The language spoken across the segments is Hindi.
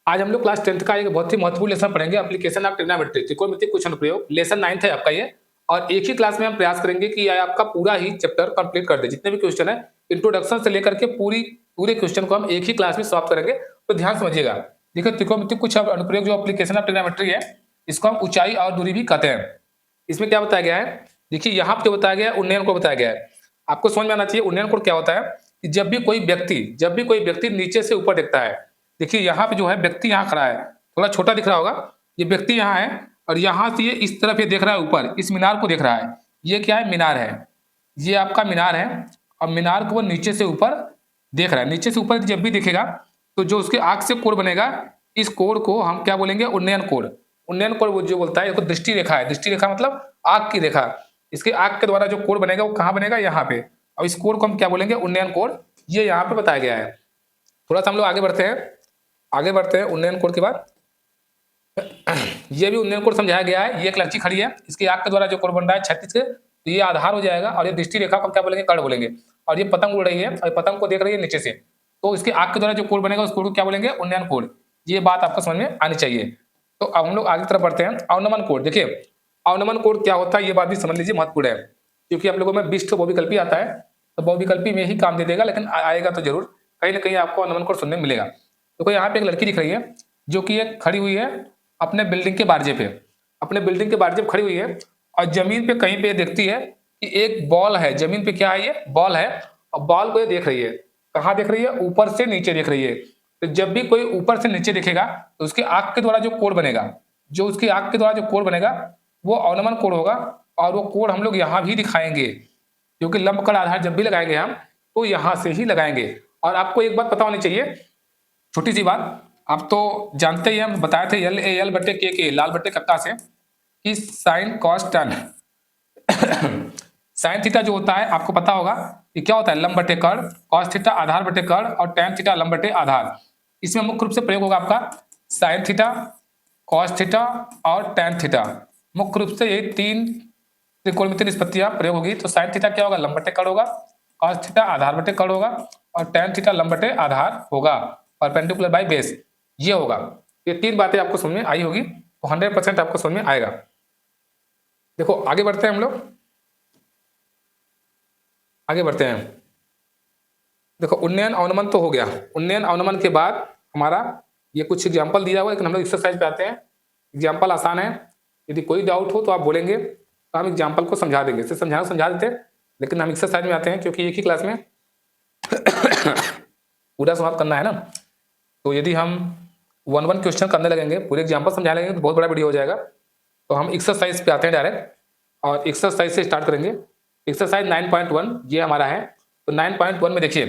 आज हम लोग क्लास 10th का एक बहुत ही महत्वपूर्ण लेसन पढ़ेंगे, एप्लीकेशन ऑफ ट्रिग्नोमेट्री, त्रिकोणमिति कुछ अनुप्रयोग। लेसन 9th है आपका ये, और एक ही क्लास में हम प्रयास करेंगे कि ये आपका पूरा ही चैप्टर कंप्लीट कर दे। जितने भी क्वेश्चन है, इंट्रोडक्शन से लेकर के पूरे क्वेश्चन को हम एक ही क्लास में सॉल्व करेंगे। तो ध्यान समझिएगा। देखिए, त्रिकोणमिति कुछ अनुप्रयोग जो एप्लीकेशन ऑफ ट्रिग्नोमेट्री है, इसको हम ऊंचाई और दूरी भी कहते हैं। इसमें क्या बताया गया है, देखिए यहाँ पे जो बताया गया है, उन्नयन कोण बताया गया है। आपको समझ में आना चाहिए उन्नयन कोण क्या होता है। कि जब भी कोई व्यक्ति नीचे से ऊपर देखता है, देखिए यहाँ पे जो है व्यक्ति यहाँ खड़ा है, थोड़ा छोटा दिख रहा होगा। ये व्यक्ति यहाँ है और यहाँ से ये इस तरफ ये देख रहा है, ऊपर इस मीनार को देख रहा है। ये क्या है, मीनार है। ये आपका मीनार है और मीनार को वो नीचे से ऊपर देख रहा है। नीचे से ऊपर जब भी देखेगा तो जो उसके आंख से कोण बनेगा, इस कोण को हम क्या बोलेंगे, उन्नयन कोण। उन्नयन कोण वो जो बोलता है, देखो दृष्टि रेखा है। दृष्टि रेखा मतलब आंख की रेखा। इसके आंख के द्वारा जो कोण बनेगा वो कहाँ बनेगा, यहाँ पे। और इस कोण को हम क्या बोलेंगे, उन्नयन कोण। ये यहाँ पे बताया गया है। थोड़ा सा हम लोग आगे बढ़ते हैं उन्नयन कोण के बाद। ये भी उन्नयन कोण समझाया गया है। ये एक लड़की खड़ी है, इसकी आंख के द्वारा जो कोण बन रहा है 36 के, तो ये आधार हो जाएगा। और ये दृष्टि रेखा को क्या बोलेंगे, कर्ण बोलेंगे। और ये पतंग उड़ रही है और पतंग को देख रही है नीचे से, तो इसकी आंख के द्वारा जो कोण बनेगा उस कोण को क्या बोलेंगे, उन्नयन कोण। ये बात आपको समझ में आनी चाहिए। तो अब हम लोग आगे तरफ बढ़ते हैं। अवनमन कोण। देखिए, अवनमन कोण क्या होता है, ये बात भी समझ लीजिए, महत्वपूर्ण है। क्योंकि आप लोगों में 20 बहुविकल्पी आता है, तो बहुविकल्पी में ही काम दे देगा, लेकिन आएगा तो जरूर कहीं ना कहीं आपको अवनमन कोण सुनने को मिलेगा। तो यहाँ पे एक लड़की दिख रही है, जो कि एक खड़ी हुई है अपने बिल्डिंग के बारजे पे। अपने बिल्डिंग के बारजे पे खड़ी हुई है और जमीन पे कहीं पे देखती है कि एक बॉल है। जमीन पे क्या है, ये बॉल है। और बॉल को ये देख रही है। कहाँ देख रही है, ऊपर से नीचे देख रही है। तो जब भी कोई ऊपर से नीचे देखेगा तो उसकी आंख के द्वारा जो कोण बनेगा, वो अवनमन कोण होगा। और वो कोण हम लोग यहाँ भी दिखाएंगे, क्योंकि लंब कण आधार जब भी लगाएंगे हम, तो यहाँ से ही लगाएंगे। और आपको एक बात पता होनी चाहिए, छोटी सी बात, आप तो जानते ही, हम बताए थे एल ए एल बटे के लाल बटे कक्का से, कि sine cos tan sine theta जो होता है आपको पता होगा कि क्या होता है, लंब बटे कर्ण, कॉस थीटा आधार बटे कर्ण, और टैन थीटा लंब बटे आधार। इसमें मुख्य रूप से प्रयोग होगा आपका साइन थीटा, कॉस थीटा और टैन थीटा। मुख्य रूप से ये तीन त्रिकोणमितीय निष्पत्तियां प्रयोग होगी। तो साइन थीटा क्या होगा, लंब बटे कर्ण होगा, कॉस थीटा आधार बटे कर्ण होगा, और टैन थीटा लंब बटे आधार होगा, परपेंडिकुलर बाय बेस ये होगा। ये तीन बातें आपको समझ में आई होगी, तो 100% आपको समझ में आएगा। देखो आगे बढ़ते हैं हम लोग, आगे बढ़ते हैं। देखो, उन्नयन अवनमन तो हो गया। उन्नयन अवनमन के बाद हमारा ये कुछ एग्जाम्पल दिया हुआ है, लेकिन हम लोग एक्सरसाइज पे आते हैं। एग्जाम्पल आसान है, यदि कोई डाउट हो तो आप बोलेंगे तो हम एग्जाम्पल को समझा देंगे। इसे समझा देते हैं, लेकिन हम एक्सरसाइज में आते हैं, क्योंकि एक ही क्लास में पूरा समाप्त करना है ना। तो यदि हम 1-1 क्वेश्चन करने लगेंगे, पूरे एग्जाम्पल समझा लेंगे, तो बहुत बड़ा वीडियो हो जाएगा। तो हम एक्सरसाइज पे आते हैं डायरेक्ट, और एक्सरसाइज से स्टार्ट करेंगे। एक्सरसाइज 9.1 ये हमारा है। तो 9.1 में देखिए,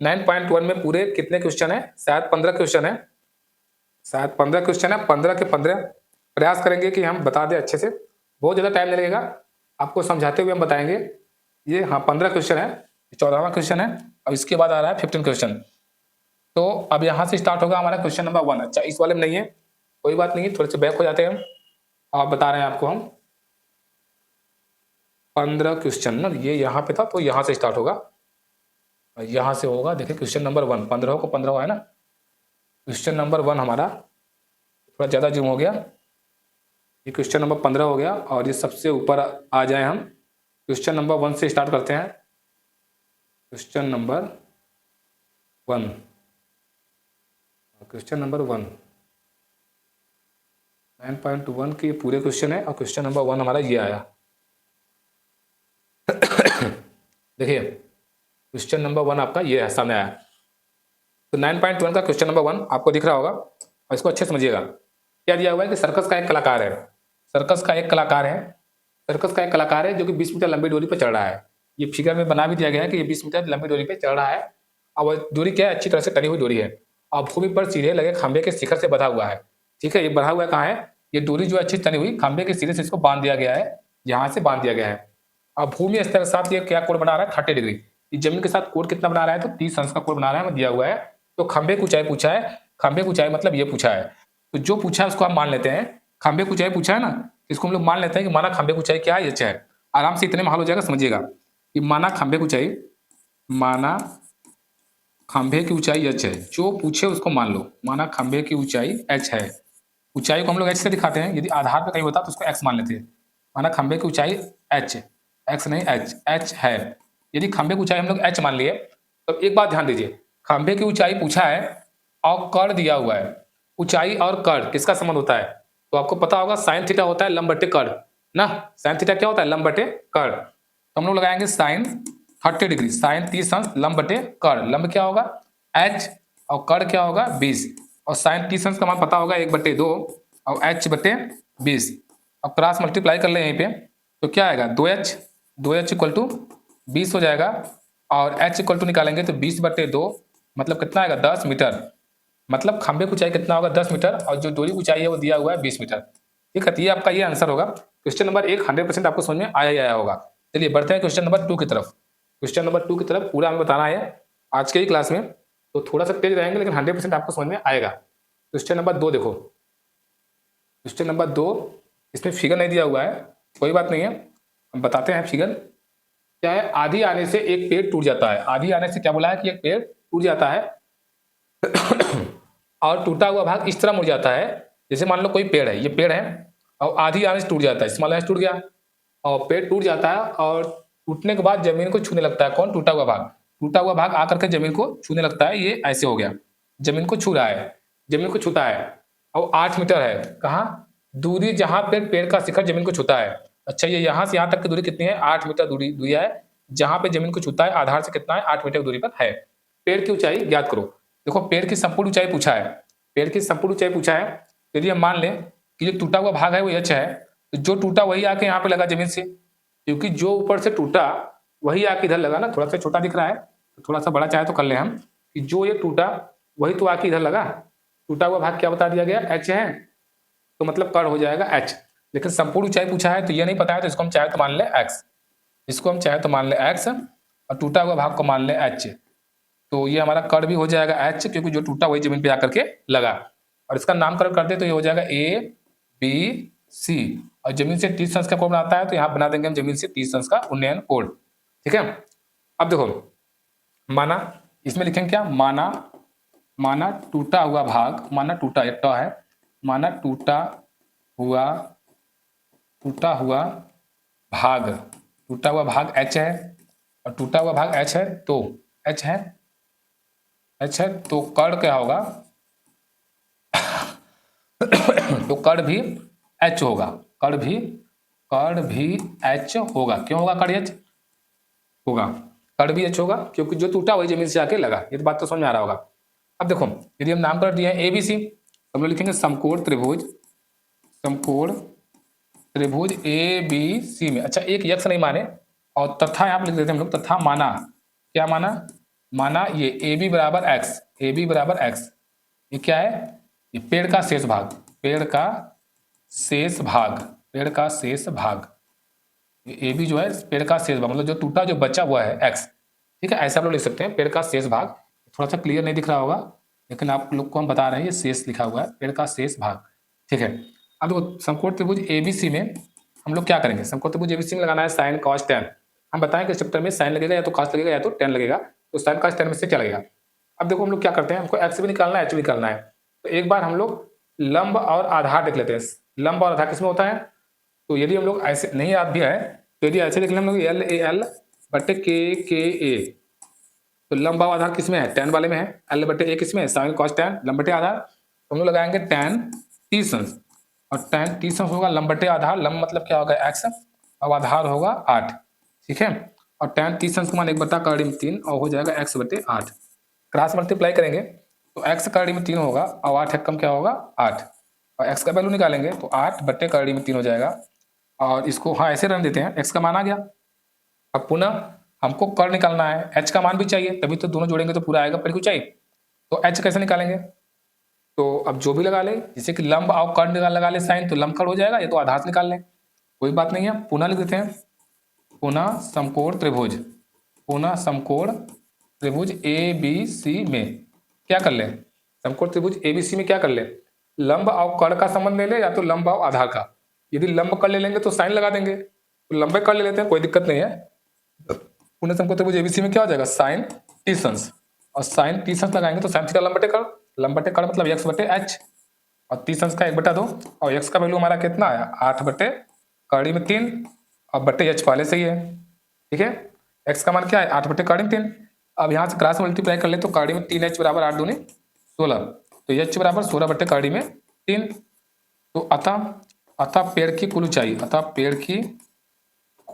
9.1 में पूरे कितने क्वेश्चन है, शायद 15 क्वेश्चन है। शायद 15 क्वेश्चन है, 15 के 15 प्रयास करेंगे कि हम बता दें अच्छे से। बहुत ज़्यादा टाइम नहीं लगेगा, आपको समझाते हुए हम बताएंगे। ये हाँ 15 क्वेश्चन है, 14वां क्वेश्चन है, और इसके बाद आ रहा है 15 क्वेश्चन। तो अब यहाँ से स्टार्ट होगा हमारा क्वेश्चन नंबर 1। अच्छा, इस वाले में नहीं है, कोई बात नहीं, थोड़े से बैक हो जाते हैं हम। आप बता रहे हैं आपको हम 15 क्वेश्चन ना, ये यहाँ पे था, तो यहाँ से स्टार्ट होगा, यहाँ से होगा। देखिए क्वेश्चन नंबर 1, 15 को 15 है ना। क्वेश्चन नंबर 1 हमारा थोड़ा ज़्यादा जूम हो गया, ये क्वेश्चन नंबर 15 हो गया। और ये सबसे ऊपर आ जाए हम, क्वेश्चन नंबर 1 से स्टार्ट करते हैं। क्वेश्चन नंबर 1, क्वेश्चन नंबर 1 9.1 के पूरे क्वेश्चन है, और क्वेश्चन नंबर 1 हमारा ये आया। देखिए क्वेश्चन नंबर 1 आपका ये है, सामने आया। तो 9.1 का क्वेश्चन नंबर 1 आपको दिख रहा होगा, और इसको अच्छे समझिएगा। क्या दिया हुआ है कि सर्कस का एक कलाकार है। सर्कस का एक कलाकार है जो कि 20 मीटर लंबी डोरी पर चढ़ रहा है। ये फिगर में बना भी दिया गया है कि ये 20 मीटर लंबी डोरी पर चढ़ रहा है। अब डोरी क्या है, अच्छी तरह से टनी हुई डोरी है, और भूमि पर सीधे लगे खंभे के शिखर से बंधा हुआ है। ठीक है, ये बंधा हुआ है कहाँ है, ये डोरी जो अच्छी टनी हुई खंभे के सिरे से इसको बांध दिया गया है, यहाँ से बांध दिया गया है। अब भूमि स्तर के साथ ये क्या कोण बना रहा है, 30 डिग्री। जमीन के साथ कोण कितना बना रहा है, तो 30 अंश का कोण बना रहा है, दिया हुआ है। तो खंभे की ऊंचाई पूछा है, खंभे की ऊंचाई मतलब ये पूछा है। तो जो पूछा है उसको हम मान लेते हैं, खंभे की ऊंचाई पूछा है ना, इसको हम लोग मान लेते हैं कि माना खंभे की ऊंचाई क्या है, ये है। आराम से इतने में हल हो जाएगा, समझिएगा कि माना खंभे की ऊंचाई, माना खंभे की ऊंचाई h है, जो पूछे उसको मान लो। माना खंभे की ऊंचाई h है, ऊंचाई को हम लोग h से दिखाते हैं, यदि आधार पे कहीं होता तो उसको x मान लेते हैं। माना खंभे की ऊंचाई h, x नहीं h है, यदि खंभे की ऊंचाई हम लोग h मान लिए, तो एक बात ध्यान दीजिए, खंभे की ऊंचाई पूछा है और कर्ण दिया हुआ है। ऊंचाई और कर्ण किसका संबंध होता है? तो आपको पता होगा साइन थीटा होता है लंब बटे कर्ण ना। साइन थीटा क्या होता है? लंब बटे कर्ण। तो हम लोग लगाएंगे साइन 30 डिग्री, साइन 30 अंश लंब बटे कर्ण। लंब क्या होगा? h और कर्ण क्या होगा? 20। और साइन 30 अंश का मान पता होगा 1/2 और h बटे 20। अब क्रॉस मल्टीप्लाई कर ले यहीं पे, तो क्या आएगा? 2h इक्वल टू 20 हो जाएगा, और h इक्वल टू निकालेंगे तो 20/2 मतलब कितना आएगा? 10 मीटर। मतलब खंभे की ऊंचाई कितना होगा? 10 मीटर, और जो डोरी की ऊंचाई है वो दिया हुआ है 20 मीटर। ठीक है, तो ये आपका ये आंसर होगा। क्वेश्चन नंबर 1 100% आपको समझ में आया ही आया होगा। चलिए बढ़ते हैं क्वेश्चन नंबर 2 की तरफ। क्वेश्चन नंबर 2 की तरफ पूरा हमें बताना है आज के ही क्लास में, तो थोड़ा सा तेज रहेंगे लेकिन 100% आपको समझ में आएगा। क्वेश्चन नंबर 2 देखो, क्वेश्चन नंबर 2, इसमें फिगर नहीं दिया हुआ है, कोई बात नहीं है, हम बताते हैं फिगर। क्या है? आधी आने से एक पेड़ टूट जाता है। आधी आने से क्या बोला है कि एक पेड़ टूट जाता है और टूटा हुआ भाग इस तरह मुड़ जाता है, जैसे मान लो कोई पेड़ है, ये पेड़ है और आधी आने से टूट जाता है, मान लो टूट गया और पेड़ टूट जाता है, और टूटने के बाद जमीन को छूने लगता है। कौन? टूटा हुआ भाग। टूटा हुआ भाग आकर के जमीन को छूने लगता है, ये ऐसे हो गया, जमीन को छू रहा है, जमीन को छूता है, और 8 मीटर है। कहाँ? दूरी जहां पे पेड़ का शिखर जमीन को छूता है। अच्छा, ये यहां से यहां तक की दूरी कितनी है? 8 मीटर दूरी दूरी है, जहां पे जमीन को छूता है आधार से कितना है? 8 मीटर दूरी पर है। पेड़ की ऊंचाई ज्ञात करो। देखो पेड़ की संपूर्ण ऊंचाई पूछा है, पेड़ की संपूर्ण ऊंचाई पूछा है, तो यदि हम मान लें कि जो टूटा हुआ भाग है वो h है, तो जो टूटा वही आके यहाँ पे लगा जमीन से, क्योंकि जो ऊपर से टूटा वही आके इधर लगा ना। थोड़ा सा छोटा दिख रहा है, तो थोड़ा सा बड़ा चाहे तो कर ले हम, कि जो ये टूटा वही तो आके इधर लगा। टूटा हुआ भाग क्या बता दिया गया? h है, तो मतलब कर्ण हो जाएगा h। लेकिन संपूर्ण ऊंचाई पूछा है तो ये नहीं पता है, तो इसको हम चाहे तो मान ले x, इसको हम चाहे तो मान ले x, और टूटा हुआ भाग को मान ले h। तो ये हमारा कर्ण भी हो जाएगा h, क्योंकि जो टूटा वही जमीन पे आकर के लगा। और इसका नामकरण कर दे तो ये हो जाएगा ABC, और जमीन से 30 अंश का कोण बनाता है, तो यहाँ बना देंगे हम जमीन से 30 अंश का उन्नयन कोण। ठीक है, अब देखो, माना इसमें लिखेंगे क्या? माना टूटा हुआ भाग, माना टूटा एक है, माना टूटा हुआ भाग, टूटा हुआ भाग h है, और टूटा हुआ भाग h है, तो h है, तो कर्ण क्या होगा? तो कर्ण भी h होगा, कर्ण भी h होगा। क्यों होगा कर्ण h होगा? कर्ण भी h होगा क्योंकि जो टूटा वही जमीन से आके लगा। ये तो बात तो समझ में आ रहा होगा। अब देखो, यदि हम नामकरण दिए हैं ABC, हम लोग लिखेंगे समकोण त्रिभुज ABC में। अच्छा, एक यक्ष नहीं माने, और तथा यहाँ पर लिख देते हैं हम लोग, तथा माना, क्या माना ये AB बराबर x, ये क्या है? ये पेड़ का शेष भाग, ये AB जो है पेड़ का शेष भाग, मतलब जो टूटा जो बचा हुआ है x। ठीक है, ऐसा हम लोग लिख सकते हैं, पेड़ का शेष भाग। थोड़ा सा क्लियर नहीं दिख रहा होगा, लेकिन आप लोग को हम बता रहे हैं, ये शेष लिखा हुआ है, पेड़ का शेष भाग। ठीक है, अब देखो समकोण त्रिभुज ABC में हम लोग क्या करेंगे? समकोण त्रिभुज ABC में लगाना है साइन कॉस टेन। हम बताएं कि इस चैप्टर में साइन लगेगा या तो कॉस लगेगा या तो टेन लगेगा, तो साइन कॉस टेन में से क्या लगेगा? अब देखो हम लोग क्या करते हैं, हमको x भी निकालना है h भी निकालना है, तो एक बार हम लोग लंब और आधार देख लेते हैं। लंब और आधार किसमें होता है? तो यदि हम लोग ऐसे नहीं याद भी है, तो यदि ऐसे लिख लें हम लोग LAL बटे KA, तो लंब और आधार किसमें है? टेन वाले में है। L बटे A किसमें है? Sine cos tan. लंब बटे आधार, तो हम लोग लगाएंगे टेन 30 अंश, और टेन 30 अंश होगा लंब बटे आधार। लंब मतलब क्या होगा? x, और आधार होगा 8। ठीक है, और टेन 30 अंश का मान 1/3 और हो जाएगा x बटे 8। क्रॉस मल्टीप्लाई करेंगे तो x का 3 होगा, और 8 कम क्या होगा? 8, और x का वैल्यू निकालेंगे तो 8 बटे 3 हो जाएगा। और इसको हाँ ऐसे रन देते हैं, x का मान आ गया। अब पुनः हमको कर्ण निकालना है, h का मान भी चाहिए, तभी तो दोनों जोड़ेंगे तो पूरा आएगा पेड़ की ऊंचाई। तो h कैसे निकालेंगे? तो अब जो भी लगा ले, जैसे कि लंब और कर्ण लगा ले साइन, तो लंब कर्ण हो जाएगा, या तो आधार से निकाल लें, कोई बात नहीं है। पुनः लिख देते हैं, पुनः समकोण त्रिभुज ABC में क्या कर ले? समकोण त्रिभुज ABC में क्या कर ले? लंब और कर्ण का संबंध ले ले, या तो लंब और आधार का। यदि लंब कर्ण ले लेंगे तो साइन लगा देंगे, तो लंबे कर्ण ले लेते हैं, कोई दिक्कत नहीं है। पुनः समकोण त्रिभुज ABC में क्या हो जाएगा? साइन 30 अंश, और साइन 30 अंश लगाएंगे तो साइन थीटा लंब बटे कड़ मतलब x बटे एच, और 30 अंश का 1/2 और x का वैल्यू हमारा कितना आया 8 बटे कड़ी में 3 और बटे h पहले से ही है। ठीक है, x का मान क्या है 8 बटे कड़ी में 3। अब यहाँ से क्रॉस मल्टीप्लाई कर ले तो कड़ी में 3h बराबर 8 दूनी 16, तो h बराबर 16 बटे कड़ी में 3। तो अतः पेड़ की कुल ऊंचाई, अतः पेड़ की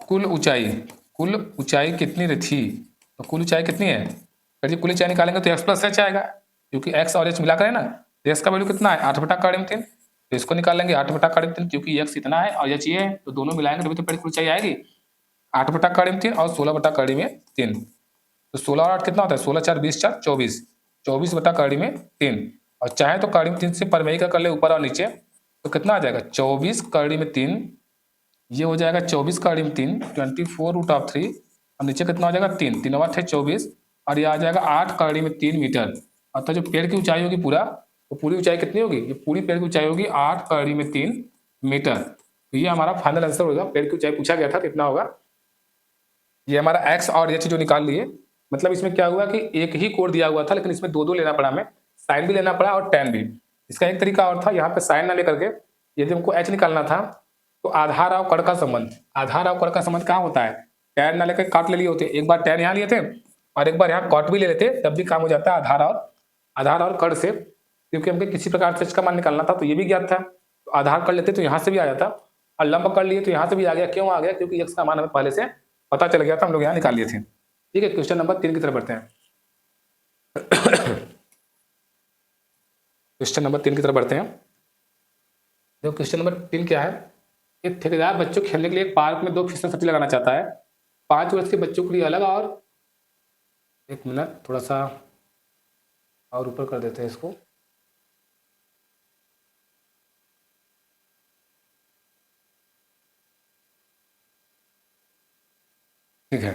कुल ऊंचाई कितनी थी, तो कुल ऊंचाई कितनी है, यदि कुल ऊंचाई निकालेंगे तो x प्लस एच आएगा, क्योंकि x और h मिला करें ना, तो x का वैल्यू कितना है 8 बटा कड़ी में 3, तो इसको निकालेंगे 8 बटा कड़ी में 3, क्योंकि x इतना है और h ये है, तो दोनों मिलाएंगे तभी तो पेड़ की कुल ऊंचाई आएगी 8 बटा कड़ी में 3 और 16 बटा कड़ी में 3। तो 16 और 8 कितना होता है 16 4 20 4 24, 24 बटा कड़ी में 3, और चाहे तो कड़ी में 3 से परवही का कर ले ऊपर और नीचे, तो कितना आ जाएगा 24 कड़ी में 3, ये हो जाएगा 24 कड़ी में 3 24√3, और नीचे कितना हो जाएगा 3 3 8 है 24, और ये आ जाएगा 8 कड़ी में 3 मीटर। अतः जो पेड़ की ऊंचाई होगी पूरा, तो पूरी ऊंचाई कितनी होगी, ये पूरी पेड़ की ऊंचाई होगी 8 कड़ी में 3 मीटर। तो ये हमारा फाइनल आंसर होगा, पेड़ की ऊंचाई पूछा गया था कितना होगा। ये हमारा एक्स और एच जो निकाल लिए, मतलब इसमें क्या हुआ कि एक ही कोण दिया हुआ था लेकिन इसमें दो लेना पड़ा हमें, साइन भी लेना पड़ा और टेन भी। इसका एक तरीका और था, यहाँ पे साइन ना लेकर के यदि हमको एच निकालना था तो आधार और कड़ का संबंध, आधार और कड़ का संबंध कहाँ होता है, टैन ना लेकर काट ले लिए होते, एक बार टैन यहाँ लिए थे और एक बार यहाँ कॉट भी ले लेते, तब भी काम हो जाता है आधार और कड़ से, क्योंकि हमको किसी प्रकार से एच का मान निकालना था तो ये भी ज्ञात था, तो आधार कर लेते तो यहाँ से भी आ जाता, और लंब कर लिए तो यहाँ से भी आ गया। क्यों आ गया, क्योंकि एक्स का मान हमें पहले से पता चल गया था, हम लोग यहाँ निकाल लिए थे। ठीक है, क्वेश्चन नंबर 3 की तरफ बढ़ते हैं। क्वेश्चन नंबर 3 की तरफ बढ़ते हैं। देखो क्वेश्चन नंबर 3 क्या है, एक ठेकेदार बच्चों खेलने के लिए एक पार्क में 2 फिसल पट्टी लगाना चाहता है, 5 वर्ष के बच्चों के लिए अलग, और एक मिनट थोड़ा सा और ऊपर कर देते हैं इसको। ठीक है,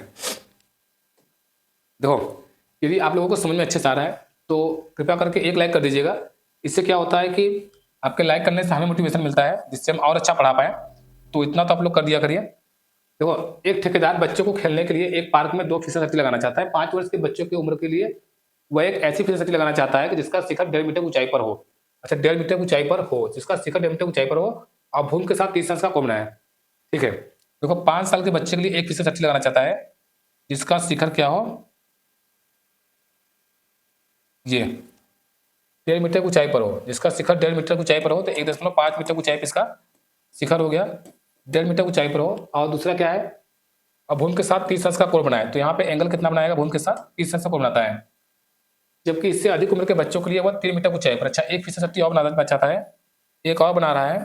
देखो यदि आप लोगों को समझ में अच्छे से आ रहा है तो कृपया करके एक लाइक कर दीजिएगा। इससे क्या होता है कि आपके लाइक करने से हमें मोटिवेशन मिलता है, जिससे हम और अच्छा पढ़ा पाए, तो इतना तो आप लोग कर दिया करिए। देखो एक ठेकेदार बच्चों को खेलने के लिए एक पार्क में 2 फिसल पट्टी लगाना चाहता है, 5 वर्ष के बच्चों की उम्र के लिए वह एक ऐसी फिसल पट्टी लगाना चाहता है कि जिसका शिखर 1.5 मीटर ऊंचाई पर हो। अच्छा 1.5 मीटर ऊंचाई पर हो, जिसका शिखर 1.5 मीटर ऊंचाई पर हो और भूमि के साथ 30 अंश का कोण बनाए। ठीक है, देखो 5 साल के बच्चे के लिए एक फिसल पट्टी लगाना चाहता है जिसका शिखर क्या हो, ये 1.5 मीटर की ऊंचाई पर हो, जिसका शिखर 1.5 मीटर की ऊंचाई पर हो, तो 1.5 मीटर की ऊंचाई पर इसका शिखर हो गया, 1.5 मीटर की ऊंचाई पर हो। और दूसरा क्या है, अब भूमि के साथ 30 अंश का कोण बनाए, तो यहाँ पे एंगल कितना बनाएगा, भूमि के साथ 30 अंश का कोण बनाता है, जबकि इससे अधिक उम्र के बच्चों के लिए वह 3 मीटर की ऊंचाई पर। अच्छा एक फिसल और बनाना चाहता है, एक और बना रहा है,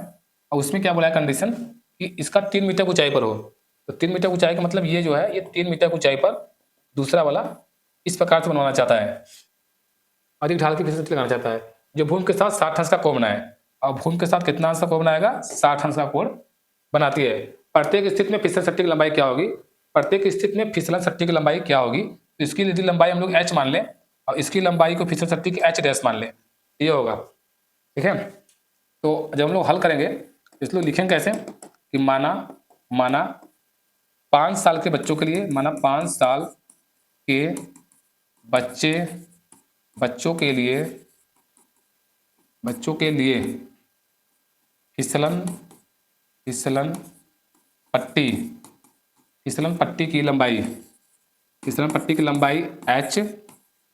और उसमें क्या बोला है कंडीशन कि इसका 3 मीटर की ऊंचाई पर हो, तो 3 मीटर की ऊंचाई का मतलब ये जो है ये 3 मीटर की ऊंचाई पर दूसरा वाला इस प्रकार से बनवाना चाहता है, अधिक ढाल की फिसल लगाना चाहता है जो भूमि के साथ 60 अंश का कोण बनाए, और भूमि के साथ कितना अंश का कोण बनाएगा 60 अंश का कोण बनाती है। प्रत्येक स्थिति में फिसल सट्टी की लंबाई क्या होगी, प्रत्येक स्थिति में फिसलन सट्टी की लंबाई क्या होगी, तो इसकी यदि लंबाई हम लोग h मान लें और इसकी लंबाई को फिसल सट्टी की h डैश मान लें, ये होगा। ठीक है, तो जब हम लोग हल करेंगे इसलिए लिखेंगे कैसे कि माना 5 साल के बच्चों के लिए, माना 5 साल के बच्चों के लिए फिसलन पट्टी की लंबाई h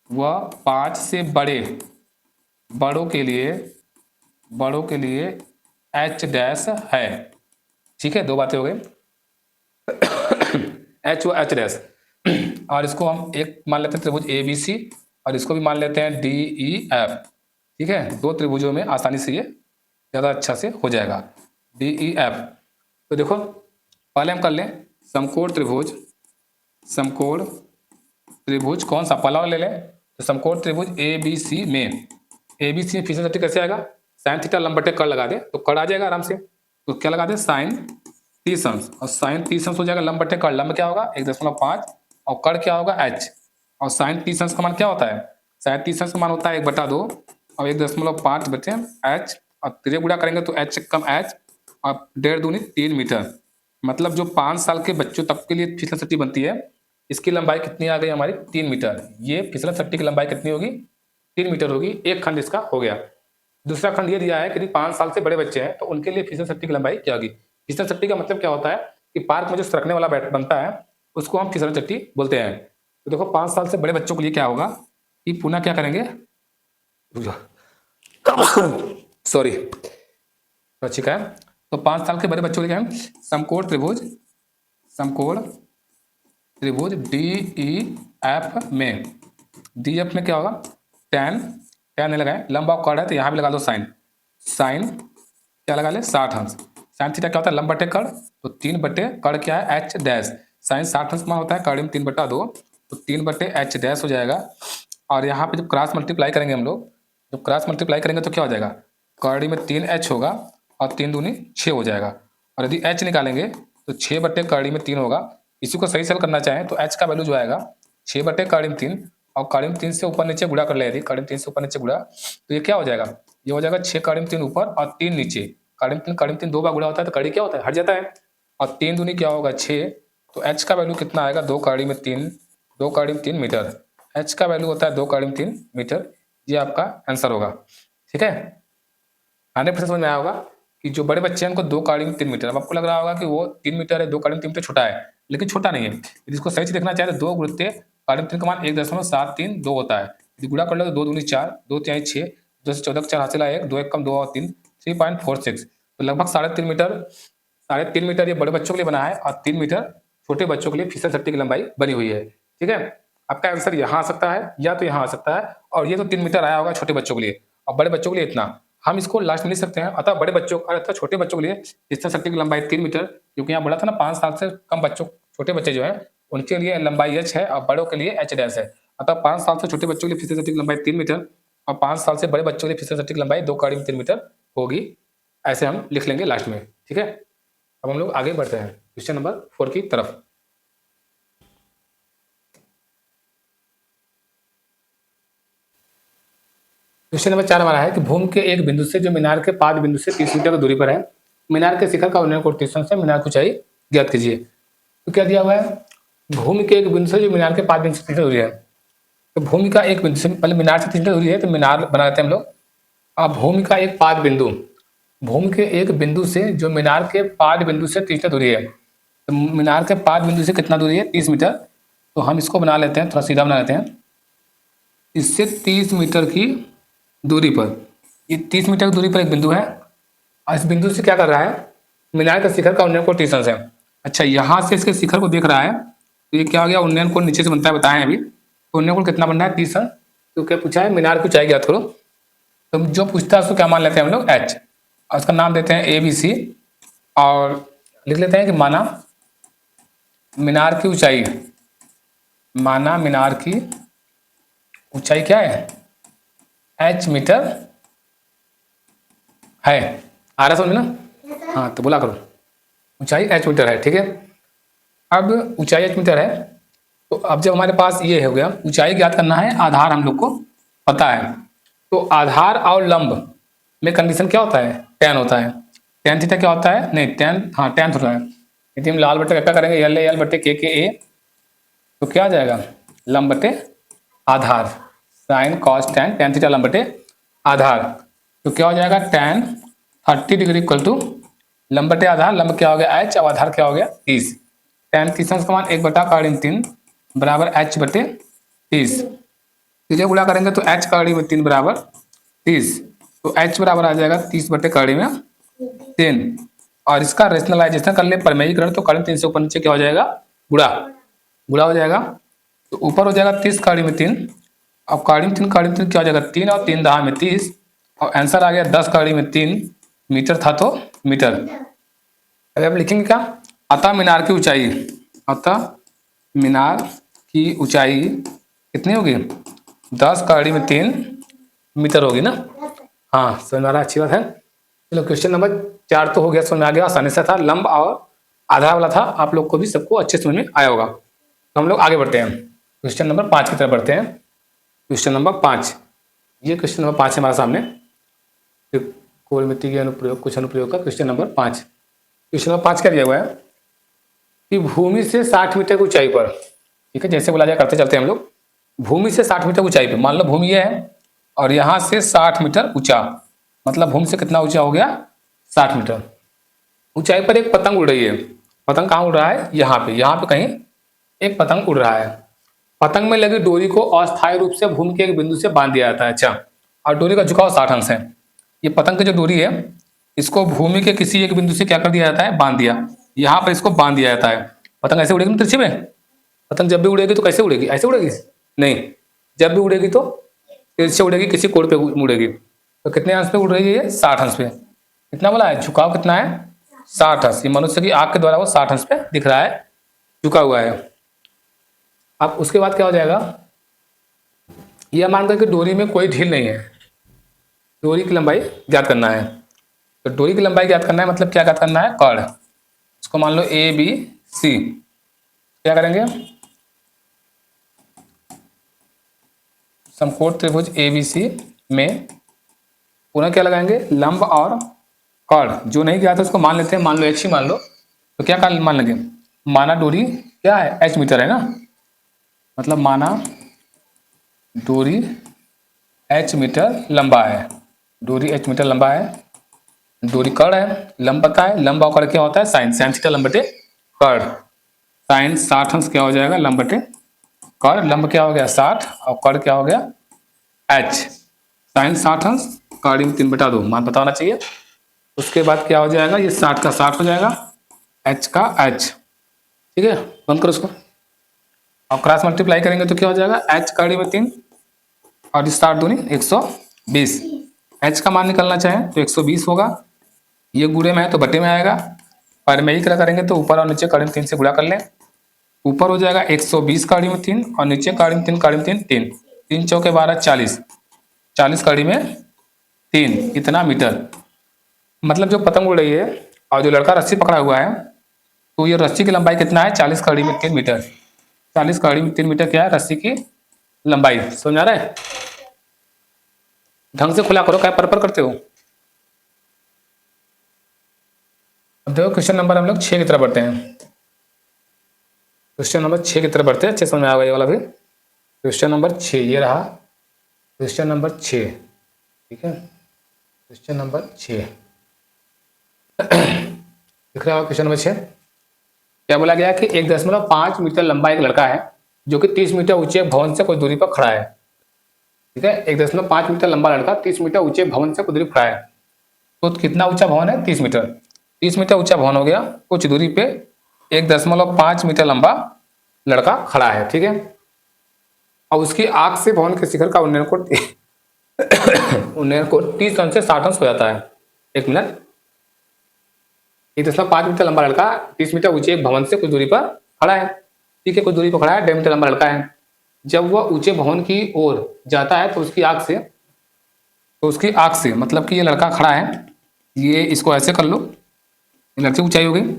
व 5 से बड़ों के लिए h डैश है। ठीक है, 2 बातें हो गई, h व h डैश, और इसको हम एक मान लेते हैं त्रिभुज ABC और इसको भी मान लेते हैं DEF। ठीक है, 2 त्रिभुजों में आसानी से ये ज़्यादा अच्छा से हो जाएगा DEF। तो देखो पहले हम कर लें समकोण त्रिभुज कौन सा पहला वाला ले लें, तो समकोण त्रिभुज ABC में फिसल सट्टी कैसे आएगा, साइन थीटा लंब बटे कड़ लगा दे तो कड़ आ जाएगा आराम से, तो क्या लगा दे साइन 30 अंश, और साइन 30 अंश हो जाएगा लंब बटे कड़, लंब क्या होगा 1.5 और कड़ क्या होगा h, और साइन 30 अंश का मान क्या होता है, साइन 30 अंश का मान होता है 1/2 और 1.5 बटे h, और 3 गुणा करेंगे तो h कम h और 1.5 दूनी 3 मीटर। मतलब जो 5 साल के बच्चों तक के लिए फिसल सट्टी बनती है इसकी लंबाई कितनी आ गई हमारी 3 मीटर। ये फिसलन सट्टी की लंबाई कितनी होगी 3 मीटर होगी। एक खंड इसका हो गया। दूसरा खंड ये दिया है कि 5 साल से बड़े बच्चे हैं तो उनके लिए फिसल सट्टी की लंबाई क्या होगी। फिसल सट्टी का मतलब क्या होता है कि पार्क में जो सरकने वाला बैट बनता है उसको हम फिसल सट्टी बोलते हैं। तो देखो 5 साल से बड़े बच्चों के लिए क्या होगा कि पुनः क्या करेंगे सॉरी ठीक है। तो 5 साल के बड़े बच्चों के लिए हम समकोण त्रिभुज डी ई एफ में डी एफ में क्या होगा टेन नहीं लगाए, लंबा कर्ण है तो यहाँ भी लगा दो साइन क्या लगा ले 60 अंश। साइन थीटा क्या होता है लंब बटे कर्ण, तो 3/कर्ण क्या है एच डैश। साइन 60 अंश मान होता है कर्ण में 3/2 तो 3/h डैश हो जाएगा। और यहाँ पे जब क्रॉस मल्टीप्लाई करेंगे हम लोग, जब क्रॉस मल्टीप्लाई करेंगे तो क्या हो जाएगा कर्ण में 3h होगा और 3 दूनी 6 हो जाएगा। और यदि h निकालेंगे तो 6/कर्ण में 3 होगा। इसी को सही सेल करना चाहें तो h का वैल्यू जो आएगा 6/कर्ण में 3 और कर्ण में 3 से ऊपर नीचे गुणा कर ले, यदि कर्ण में 3 से ऊपर नीचे गुणा तो ये क्या हो जाएगा, ये हो जाएगा 6 कर्ण में 3 ऊपर और 3 नीचे। कर्ण में 3 2 बार गुणा होता है तो कर्ण क्या होता है हट जाता है और 3 दूनी क्या होगा 6। तो h का वैल्यू कितना आएगा 2 कर्ण में 3 मीटर। h का वैल्यू होता है 2 कर्ण में 3 मीटर। ये आपका आंसर होगा। ठीक है 100% समझ में आया होगा कि जो बड़े बच्चे हैं उनको 2 कर्ण में 3 मीटर। अब आपको लग रहा होगा कि वो 3 मीटर है 2 कर्ण में 3 मीटर छोटा है, लेकिन छोटा नहीं है। यदि इसको सही से देखना चाहे तो 2 गुणित कर्ण में 3 का मान 1.732 होता है। यदि गुणा कर लो तो 2 दूनी 4 2 तिहाई 6 2 से 14 4 हासिल 1 2 1 कम 2 और 3 3.46 तो लगभग 3.5 मीटर ये बड़े बच्चों के लिए बना है और 3 मीटर छोटे बच्चों के लिए फिसल सट्टी की लंबाई बनी हुई है। ठीक है आपका आंसर यहाँ आ सकता है या तो यहाँ आ सकता है और ये तो 3 मीटर आया होगा छोटे बच्चों के लिए और बड़े बच्चों के लिए इतना। हम इसको लास्ट में लिख सकते हैं अतः बड़े बच्चों अतः छोटे बच्चों के लिए फिसल सट्टी की लंबाई 3 मीटर, क्योंकि यहाँ बोला था ना 5 साल से कम बच्चों छोटे बच्चे जो है उनके लिए लंबाई h है और बड़ों के लिए h डैश है। अतः 5 साल से छोटे बच्चों के लिए फिसल सट्टी की लंबाई 3 मीटर और 5 साल से बड़े बच्चों के लिए फिसल सट्टी की लंबाई 2 कर्ण में 3 मीटर होगी। ऐसे हम लिख लेंगे लास्ट में। ठीक है अब हम लोग आगे बढ़ते हैं क्वेश्चन नंबर 4 की तरफ। क्वेश्चन नंबर 4 हमारा है कि भूमि के एक बिंदु से जो मीनार के पाद बिंदु से 30 मीटर की दूरी पर है, मीनार के शिखर का उन्नयन कोण से मीनार की ऊंचाई ज्ञात कीजिए। तो क्या दिया हुआ है भूमि के एक बिंदु से जो मीनार के पाद बिंदु से 30 मीटर दूरी है, तो भूमि का एक बिंदु से पहले मीनार से 30 मीटर दूरी है तो मीनार बना लेते हैं हम लोग। अब भूमि का एक पाद बिंदु, भूमि के एक बिंदु से जो मीनार के पाद बिंदु से 30 मीटर दूरी है, तो मीनार के पाद बिंदु से कितना दूरी है 30 मीटर। तो हम इसको बना लेते हैं, थोड़ा सीधा बना लेते हैं। इससे 30 मीटर की दूरी पर, ये 30 मीटर की दूरी पर एक बिंदु है और इस बिंदु से क्या कर रहा है मीनार के शिखर का उन्नयन कोण 30 अंश है। अच्छा यहाँ से इसके शिखर को देख रहा है तो ये क्या हो गया उन्नयन कोण नीचे से बनता है बताएं अभी। तो उन्नयन कोण कितना बन रहा है 30 अंश। तो क्या पूछा है मीनार की ऊंचाई ज्ञात करो, तो जो पूछता है उसको क्या मान लेते हैं हम लोग h और उसका नाम देते हैं ABC और लिख लेते हैं कि माना मीनार की ऊंचाई, माना मीनार की ऊंचाई क्या है h मीटर है। आ रहा समझ में ना, हाँ तो बोला करो ऊंचाई h मीटर है। ठीक है अब ऊंचाई h मीटर है तो अब जब हमारे पास ये हो गया ऊंचाई ज्ञात करना है, आधार हम लोग को पता है। तो आधार और लंब में कंडीशन क्या होता है tan होता है। tan थीटा क्या होता है नहीं tan हाँ tan होता है। यदि हम लाल बटे क्या करेंगे L बटे के A तो क्या आ जाएगा लंब बटे आधार साइन कॉस tan थीटा लंब बटे आधार। तो क्या हो जाएगा tan 30 डिग्री इक्वल टू लंब बटे आधार, लंब क्या हो गया h और आधार क्या हो गया 30। tan 30 अंश का मान 1/3 बराबर h बटे 30। इसे गुणा करेंगे तो h कड़ी में 3 बराबर 30 तो h बराबर आ जाएगा 30 बटे कड़ी में 3। और इसका रेशनलाइजेशन कर ले परमेयीकरण तो कड़ी 3 से ऊपर नीचे क्या हो जाएगा गुणा हो जाएगा। तो ऊपर हो जाएगा 30 कड़ी में 3 अब कड़ी में 3 क्या हो जाएगा 3 और 3 10 में 30 और आंसर आ गया 10 कड़ी में 3 मीटर था तो मीटर। अगर हम लिखेंगे क्या अतः मीनार की ऊंचाई, अतः मीनार की ऊंचाई कितनी होगी 10 कड़ी में 3 मीटर होगी ना। हाँ समझ में आ रहा अच्छी बात है। चलो क्वेश्चन नंबर 4 तो हो गया, समझ में आ गया, आसानी से था, लंब और आधार वाला था, आप लोग को भी सबको अच्छे समझ में आया होगा। तो हम लोग आगे बढ़ते हैं क्वेश्चन नंबर 5 की तरफ बढ़ते हैं। क्वेश्चन नंबर 5, ये क्वेश्चन नंबर 5 है हमारे सामने, कोल मिट्टी के अनुप्रयोग कुछ अनुप्रयोग का क्वेश्चन नंबर 5। क्वेश्चन नंबर 5 क्या दिया हुआ है कि भूमि से 60 मीटर की ऊंचाई पर ठीक है, जैसे बोला जाए करते चलते हैं हम लोग। भूमि से 60 मीटर ऊंचाई पे, मान लो भूमि ये है और यहाँ से 60 मीटर ऊंचा, मतलब भूमि से कितना ऊंचा हो गया, 60 मीटर ऊंचाई पर एक पतंग उड़ रही है। पतंग कहाँ उड़ रहा है, यहाँ पे कहीं एक पतंग उड़ रहा है। पतंग में लगी डोरी को अस्थायी रूप से भूमि के एक बिंदु से बांध दिया जाता है। अच्छा, और डोरी का झुकाव 60 अंश है। ये पतंग की जो डोरी है इसको भूमि के किसी एक बिंदु से क्या कर दिया जाता है, बांध दिया। यहाँ पर इसको बांध दिया जाता है। पतंग ऐसे उड़ेगी ना तिरछे में, पतंग जब भी उड़ेगी तो कैसे उड़ेगी, ऐसे उड़ेगी नहीं, जब भी उड़ेगी तो तिरछे उड़ेगी, किसी कोण पे उड़ेगी। तो कितने अंश पे उड़ रही है ये, 60 अंश पे। कितना बोला है, झुकाव कितना है, 60 अंश। ये मनुष्य की आंख के द्वारा वो 60 अंश पे दिख रहा है, झुका हुआ है। अब उसके बाद क्या हो जाएगा, यह मानकर कि डोरी में कोई ढील नहीं है, डोरी की लंबाई ज्ञात करना है। तो डोरी की लंबाई ज्ञात करना है, मतलब क्या ज्ञात करना है, कर्ण। इसको मान लो ए बी सी, क्या करेंगे, समकोण त्रिभुज ए बी सी में पुनः क्या लगाएंगे, लंब और कर्ण। जो नहीं ज्ञात है उसको मान लेते हैं, मान लो x ही मान लो। तो क्या मान लेंगे, माना डोरी क्या है, h मीटर है ना, मतलब माना डोरी h मीटर लंबा है, डोरी h मीटर लंबा है, डोरी कर्ण है, लंब पता है, लंब और कर्ण क्या होता है, साइन, साइन थीटा लंब बटे कर्ण। साइन 60 अंश क्या हो जाएगा, लंब बटे कर्ण। लंब क्या हो गया 60 और कर्ण क्या हो गया h। साइन 60 अंश, कर्ण में 3/2, मान पता होना चाहिए। उसके बाद क्या हो जाएगा, ये 60 का 60 हो जाएगा, h का h। ठीक है, बंद करो उसको और क्रॉस मल्टीप्लाई करेंगे तो क्या हो जाएगा, h कड़ी में 3 और 60 दूनी 120। h का मान निकलना चाहे तो 120 होगा, ये गुणे में है तो बटे में आएगा, पर में ही करेंगे तो ऊपर और नीचे कड़ी में 3 से गुणा कर लें। ऊपर हो जाएगा 120 कड़ी में 3 और नीचे कड़ी में 3, कड़ी में 3 3, 3 चौके 12 40, 40 कड़ी में 3, इतना मीटर। मतलब जो पतंग उड़ रही है और जो लड़का रस्सी पकड़ा हुआ है, तो ये रस्सी की लंबाई कितना है, 40 कड़ी में 3 मीटर। 40 कड़ी में 3 मीटर क्या है, रस्सी की लंबाई। समझ आ रहा है, ढंग से खुला करो, क्या पर करते हो। अब देखो क्वेश्चन नंबर हम लोग 6 की तरफ बढ़ते हैं। क्वेश्चन नंबर 6 की तरफ बढ़ते हैं, अच्छे समझ में आ गया ये वाला भी। क्वेश्चन नंबर 6 ये रहा, क्वेश्चन नंबर 6, ठीक है, क्वेश्चन नंबर 6 दिख रहा है। क्वेश्चन नंबर 6 क्या बोला गया कि 1.5 मीटर लंबा एक लड़का है जो कि 30 मीटर ऊंचे भवन से कुछ दूरी पर खड़ा है। ठीक है, 1.5 मीटर लंबा लड़का 30 मीटर ऊंचे भवन से कुछ दूरी पर खड़ा है। तो कितना ऊंचा भवन है, 30 मीटर। 30 मीटर ऊंचा भवन हो गया, कुछ दूरी पे 1.5 मीटर लंबा लड़का खड़ा है। ठीक है, और उसकी आंख से भवन के शिखर का उन्नयन कोण 30 अंश से 60 अंश हो जाता है। एक मिनट, 1.5 मीटर लंबा लड़का 30 मीटर ऊंचे एक भवन से कुछ दूरी पर खड़ा है। ठीक है, कुछ दूरी पर खड़ा है, 1.5 मीटर लंबा लड़का है। जब वह ऊंचे भवन की ओर जाता है तो उसकी आंख से मतलब कि ये लड़का खड़ा है, ये इसको ऐसे कर लो, ये लड़की ऊंचाई हो गई,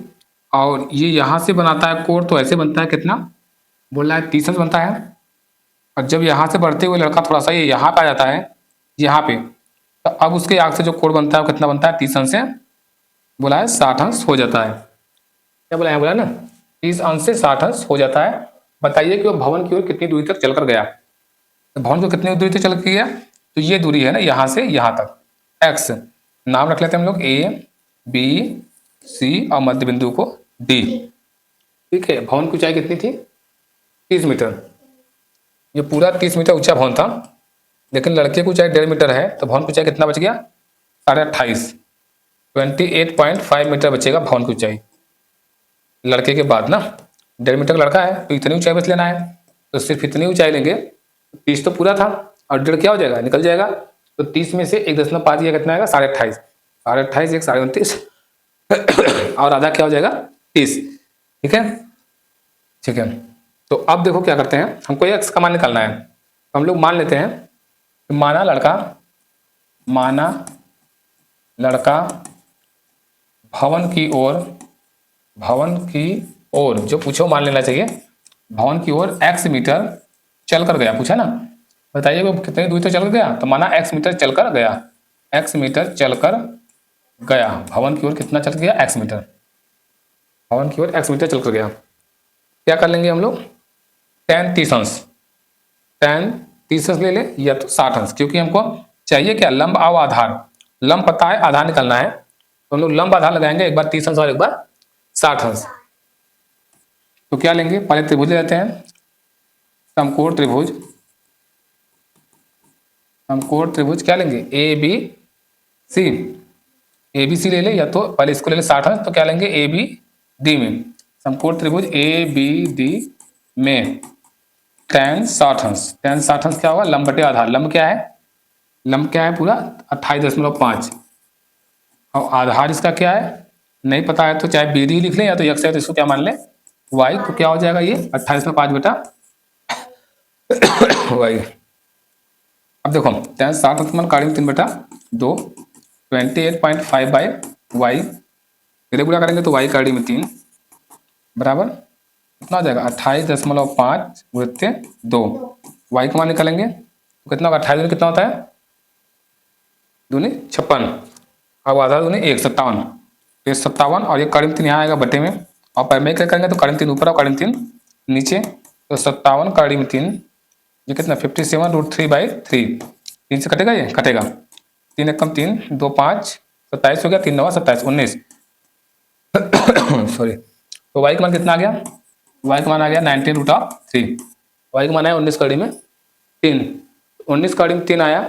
और ये यहाँ से बनाता है कोण, तो ऐसे बनता है, कितना बोल रहा है, 30 अंश बनता है। और जब यहाँ से बढ़ते हुए लड़का थोड़ा सा ये यहाँ पे आ जाता है, यहाँ पे, तो अब उसके आंख से जो कोण बनता है वो कितना बनता है, 30 अंश से बोला है 60 अंश हो जाता है। क्या बोला है, बोला ना 30 अंश से 60 अंश हो जाता है। बताइए कि वो भवन की ओर कितनी दूरी तक चलकर गया। तो भवन को कितनी दूरी तक चल गया, तो ये दूरी है ना, यहाँ से यहाँ तक, x नाम रख लेते हैं हम लोग, a b c और मध्य बिंदु को d। ठीक है, भवन की ऊंचाई कितनी थी, 30 मीटर। ये पूरा 30 मीटर ऊंचा भवन था, लेकिन लड़के की ऊंचाई 1.5 मीटर है, तो भवन की ऊंचाई कितना बच गया, 28.5, 28.5 मीटर बचेगा भवन की ऊंचाई लड़के के बाद ना। 1.5 मीटर का लड़का है तो इतनी ऊंचाई बच लेना है, तो सिर्फ इतनी ऊंचाई लेंगे। 30 तो पूरा था और 1.5 क्या हो जाएगा, निकल जाएगा। तो 30 में से 1.5 ये कितना आएगा, 28.5, 28.5 एक 29 और आधा क्या हो जाएगा, 30। ठीक है, ठीक है। तो अब देखो क्या करते हैं, हमको x का मान निकालना है। तो हम लोग मान लेते हैं कि माना लड़का भवन की ओर जो पूछो मान लेना चाहिए, भवन की ओर x मीटर चलकर गया, पूछा ना, बताइए वो कितनी दूरी तक चलकर गया। तो माना x मीटर चलकर गया, x मीटर चलकर गया, भवन की ओर कितना चल गया, x मीटर, भवन की ओर x मीटर चलकर गया। क्या कर लेंगे हम लोग, tan 30 अंश, tan 30 अंश ले ले या तो 60 अंश, क्योंकि हमको चाहिए क्या, लंब और आधार। लंब पता है, आधार निकलना है, तो हम लोग लंब आधार लगाएंगे, एक बार 30 अंश और एक बार 60 अंश। तो क्या लेंगे, पहले त्रिभुज ले लेते हैं, समकोण त्रिभुज। समकोण त्रिभुज क्या लेंगे, ए बी सी। ए बी सी ले ले, या तो पहले इसको ले ले 60 अंश, तो क्या लेंगे ए बी डी में। समकोण त्रिभुज ए बी डी में tan 60 अंश। tan 60 अंश क्या होगा, लंब बटे आधार। लंब क्या है, लंब क्या है पूरा 28.5, और आधार इसका क्या है नहीं पता है, तो चाहे बी डी लिख लें या तो x है तो इसको क्या मान लें y। तो क्या हो जाएगा ये 28.5 बेटा y। अब देखो tan 60 अंश मान काढ़ी में 3 बेटा 2, 28.5 बाई y, इधर गुणा करेंगे तो y काढ़ी में 3 बराबर कितना हो जाएगा 28.5 गुणित 2। y का मान निकालेंगे तो कितना होगा, 28 कितना होता है, दूनी 56, अब आधा दूनी 1, 57, तो 57, और ये काढ़ी में 3 यहाँ आएगा बटे में, और पैर क्या करेंगे तो काढ़ी में 3 ऊपर और काढ़ी में 3 नीचे, तो 57 काढ़ी में 3, ये कितना 57√3/3, 3 से कटेगा, ये कटेगा 3 एकम 3, 2 5, 27 हो गया, 3 9 27 19 सॉरी। तो y का मान कितना आ गया, y का मान आ गया 19√3, y का मान आया 19 कड़ी में 3, 19 कड़ी में 3 आया।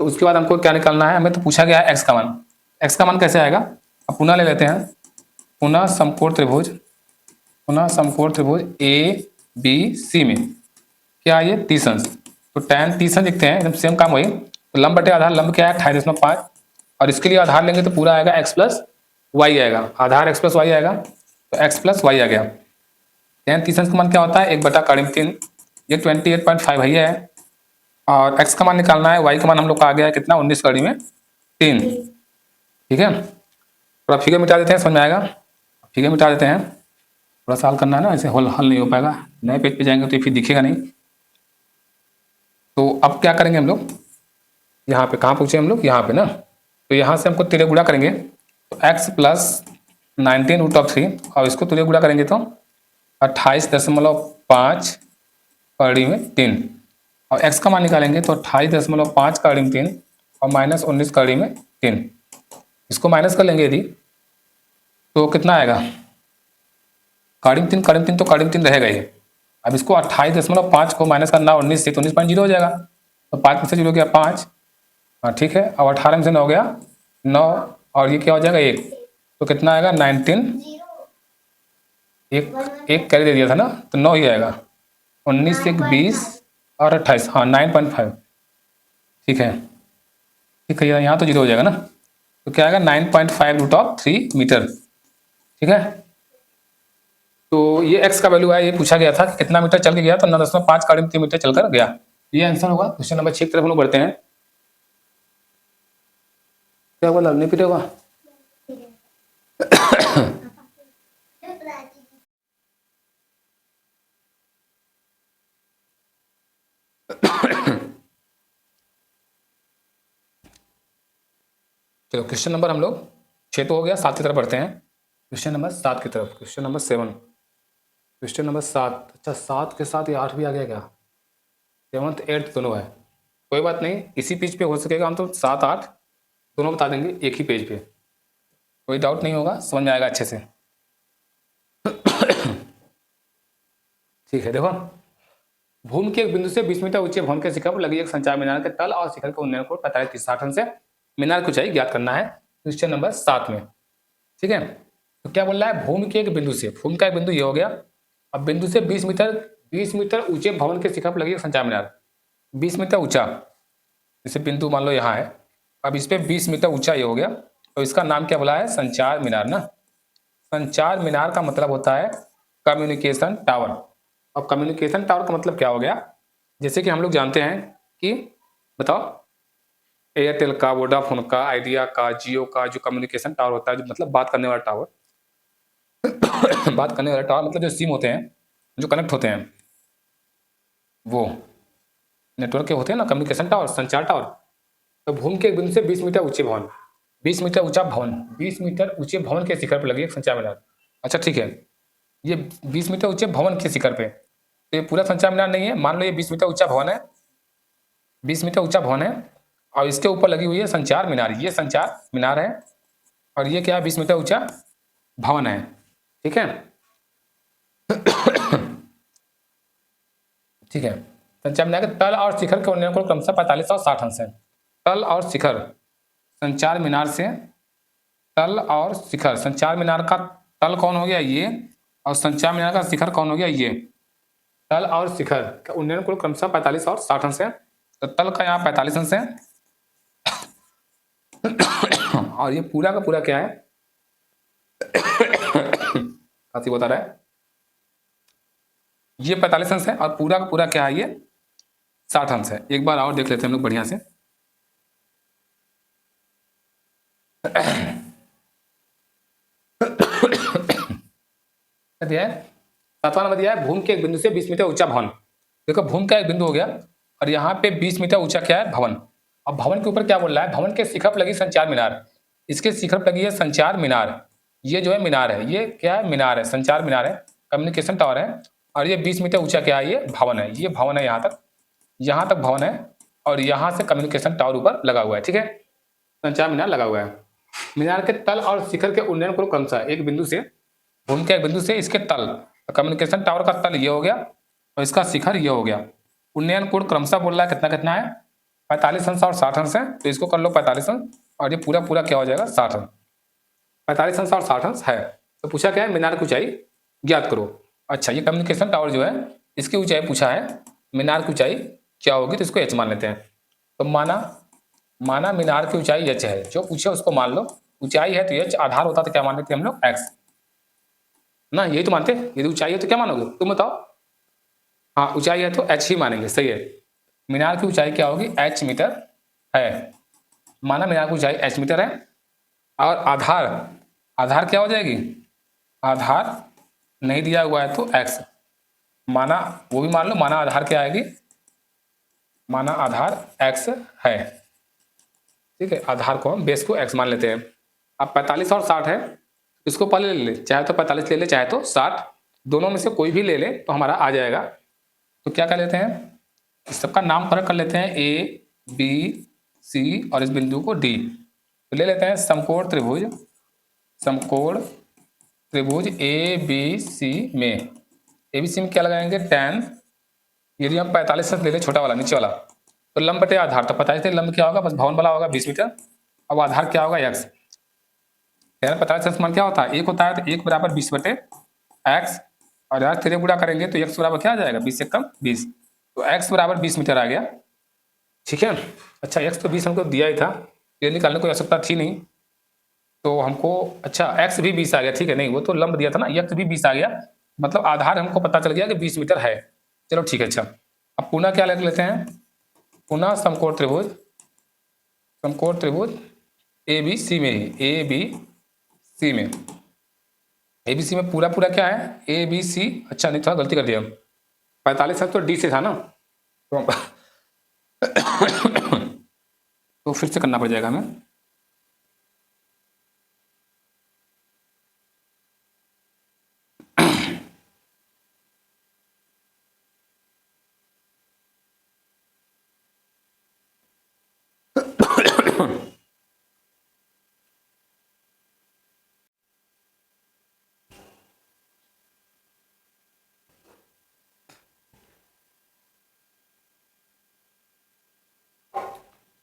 तो उसके बाद हमको क्या निकालना है, हमें तो पूछा गया है x का मान। x का मान कैसे आएगा, अब पुनः ले लेते हैं, पुनः समकोण त्रिभुज, पुनः समकोण त्रिभुज ए बी सी में क्या है ये 30 अंश, तो tan 30 अंश लिखते हैं, एकदम सेम काम वही। तो लंब बटे आधार, लंब क्या है 28.5, और इसके लिए आधार लेंगे तो पूरा आएगा x प्लस वाई आएगा, आधार x प्लस वाई आएगा, तो x प्लस वाई आ गया। tan 30 अंश का मान क्या होता है, 1 बटा काढ़ी में 3, ये 28.5 है, और x का मान निकालना है, y का मान हम लोग का आ गया है कितना 19 काढ़ी में 3, ठीक है। थोड़ा फिगर मिटा देते हैं, समझ में आएगा, फिगर मिटा देते हैं, थोड़ा सा हल करना है ना, ऐसे हल नहीं हो पाएगा, नए पेज पे जाएंगे तो फिर दिखेगा नहीं। तो अब क्या करेंगे हम लोग, यहाँ पे कहाँ पूछे हम लोग, यहाँ पे ना, तो यहाँ से हमको तिरे गुणा करेंगे, तो x प्लस 19√3, और इसको तिरे गुणा करेंगे तो 28.5 काढ़ी में 3, और x का मान निकालेंगे तो 28.5 काढ़ी में 3 और माइनस 19 काढ़ी में 3, इसको माइनस कर लेंगे यदि तो कितना आएगा, काढ़ी में 3 काढ़ी में 3 तो काढ़ी में 3 रहेगा ही। अब इसको 28.5 को माइनस करना 19 से, तो 19.0 हो जाएगा, तो 5 में से 0 गया 5, हाँ ठीक है। अब 18 में से 9 गया 9, और ये क्या हो जाएगा 1, तो कितना आएगा 19, एक कैरी दे दिया था ना, तो 9 ही आएगा, 19 1 20 और 28, हाँ 9.5, ठीक है ठीक है, यहाँ तो 0 हो जाएगा ना, तो क्या आएगा 9.5√3 मीटर, ठीक है। तो ये x का वैल्यू है, ये पूछा गया था कि कितना मीटर चल के गया, तो 9.5 काढ़ी में 3 मीटर चलकर गया, ये आंसर होगा। क्वेश्चन नंबर 6 की तरफ हम लोग बढ़ते हैं, क्या बोला नहीं पीटे होगा चलो क्वेश्चन नंबर हम लोग 6 तो हो गया, 7 की तरफ बढ़ते हैं, क्वेश्चन नंबर 7 की तरफ, क्वेश्चन नंबर 7, क्वेश्चन नंबर 7, अच्छा 7 के साथ ये 8 भी आ गया क्या, 7th 8th दोनों है, कोई बात नहीं, इसी पेज पे हो सकेगा, हम तो 7 8 दोनों बता देंगे एक ही पेज पे, कोई डाउट नहीं होगा, समझ में आएगा अच्छे से ठीक है। देखो, भूमि के एक बिंदु से 20 मीटर ऊंचे भवन के शिखर पर लगी एक संचार मीनार के तल और शिखर के उन्नयन को 45-60 से मीनार की ऊंचाई ज्ञात करना है, क्वेश्चन नंबर 7 में, ठीक है। तो क्या बोल रहा है, भूमि के एक बिंदु से, भूमि का एक बिंदु ये हो गया, अब बिंदु से 20 मीटर ऊंचे भवन के शिखर पर लगी एक संचार मीनार, 20 मीटर ऊंचा, जैसे बिंदु मान लो यहाँ है, अब इस पे 20 मीटर ऊंचा ये हो गया, तो इसका नाम क्या बोला है, संचार मीनार ना। संचार मीनार का मतलब होता है कम्युनिकेशन टावर। अब कम्युनिकेशन टावर का मतलब क्या हो गया, जैसे कि हम लोग जानते हैं कि बताओ एयरटेल का, वोडाफोन का, आइडिया का, जियो का जो कम्युनिकेशन टावर होता है, जो मतलब बात करने वाला टावर बात करने वाला टावर मतलब जो सिम होते हैं जो कनेक्ट होते हैं, वो नेटवर्क के होते हैं ना कम्युनिकेशन टावर, संचार टावर। तो भूमि के एक बिंदु से 20 मीटर ऊंचे भवन, 20 मीटर ऊंचा भवन, 20 मीटर ऊंचे भवन के शिखर पर लगी एक संचार मीनार। अच्छा ठीक है, ये 20 मीटर ऊंचे भवन के शिखर पे, तो ये पूरा संचार मीनार नहीं है, मान लो ये 20 मीटर ऊंचा भवन है, 20 मीटर ऊंचा भवन है और इसके ऊपर लगी हुई है संचार मीनार, ये संचार मीनार है और ये क्या है, 20 मीटर ऊंचा भवन है। ठीक है ठीक है। संचार मीनार के तल और शिखर के उन्नयन कोण क्रमशः 45 और 60 अंश है। तल और शिखर, संचार मीनार से तल और शिखर, संचार मीनार का तल कौन हो गया, ये, और संचार मीनार का शिखर कौन हो गया, ये। तल और शिखर का उन्नयन कोण क्रमशः 45 और 60 अंश है। तो तल का यहाँ 45 अंश है और ये पूरा का पूरा क्या है, खांसी बता रहा है, ये 45 अंश है और पूरा का पूरा क्या है, ये 60 अंश है। एक बार और देख लेते हैं हम लोग बढ़िया से। दिया है 7वां नंबर दिया है, भूमि के एक बिंदु से 20 मीटर ऊंचा भवन। देखो भूमि का एक बिंदु हो गया और यहाँ पे 20 मीटर ऊंचा क्या है, भवन। अब भवन के ऊपर क्या बोल रहा है, भवन के शिखर पर लगी संचार मीनार, इसके शिखर पर लगी है संचार मीनार, ये जो है मीनार है, ये क्या है, मीनार है, संचार मीनार है, कम्युनिकेशन टावर है। और ये 20 मीटर ऊंचा क्या है, ये भवन है, ये भवन है, यहाँ तक भवन है और यहाँ से कम्युनिकेशन टावर ऊपर लगा हुआ है। ठीक है, संचार मीनार लगा हुआ है। मीनार के तल और शिखर के उन्नयन को क्रमशः एक बिंदु से, भूमि के एक बिंदु से इसके तल, कम्युनिकेशन टावर का तल ये हो गया और इसका शिखर ये हो गया। उन्नयन कोण क्रमशः बोल रहा है कितना कितना है, 45 अंश और 60 अंश है। तो इसको कर लो 45 अंश और ये पूरा पूरा क्या हो जाएगा, 60 अंश। 45 अंश और 60 अंश है। तो पूछा क्या है, मीनार की ऊंचाई ज्ञात करो। अच्छा, ये कम्युनिकेशन टावर जो है इसकी ऊंचाई पूछा है, मीनार की ऊंचाई क्या होगी, तो इसको h मान लेते हैं। तो माना मीनार की ऊंचाई h है, जो पूछे उसको मान लो। ऊंचाई है तो h, आधार होता तो क्या मान लेते हम लोग, x ना, यही तो मानते। यदि ऊंचाई है तो क्या मानोगे तुम बताओ। हाँ, ऊंचाई है तो h ही मानेंगे, सही है। मीनार की ऊंचाई क्या होगी, h मीटर है। माना मीनार की ऊंचाई h मीटर है और आधार क्या हो जाएगी, आधार नहीं दिया हुआ है तो x, माना वो भी मान लो, माना आधार क्या आएगी, माना आधार x है। ठीक है, आधार को हम बेस को x मान लेते हैं। अब 45 और 60 है, इसको पहले ले ले, चाहे तो 45 ले ले चाहे तो 60, दोनों में से कोई भी ले ले तो हमारा आ जाएगा। तो क्या कर लेते हैं, इस सबका नाम फर्क कर लेते हैं, ए बी सी और इस बिंदु को डी। तो ले लेते हैं समकोण त्रिभुज ए बी सी में, ए बी सी में क्या लगाएंगे, tan। यदि हम 45 ले ले, छोटा वाला नीचे वाला, तो लंब बटे आधार, तो 45 लंब क्या होगा, बस भवन वाला होगा 20 मीटर। अब आधार क्या होगा, x। 45 मान क्या होता है, 1 होता है, तो 1 बराबर 20 बटे x, और यार तेरे गुणा करेंगे तो x बराबर क्या आ जाएगा, 20 से कम 20, तो x बराबर 20 मीटर आ गया। ठीक है। अच्छा, x तो 20 हमको दिया ही था, ये निकालने की आवश्यकता थी नहीं, तो हमको अच्छा x भी 20 आ गया। ठीक है, नहीं वो तो लंब दिया था ना, x भी 20 आ गया, मतलब आधार हमको पता चल गया कि 20 मीटर है। चलो ठीक है। अच्छा, अब पुनः क्या लिख लेते हैं, पुनः समकोण त्रिभुज ए बी सी में ही, ए बी सी में पूरा पूरा क्या है, ए बी सी। अच्छा, नहीं, थोड़ा गलती कर दिया, 45 तो डी से था ना, तो तो फिर से करना पड़ जाएगा हमें।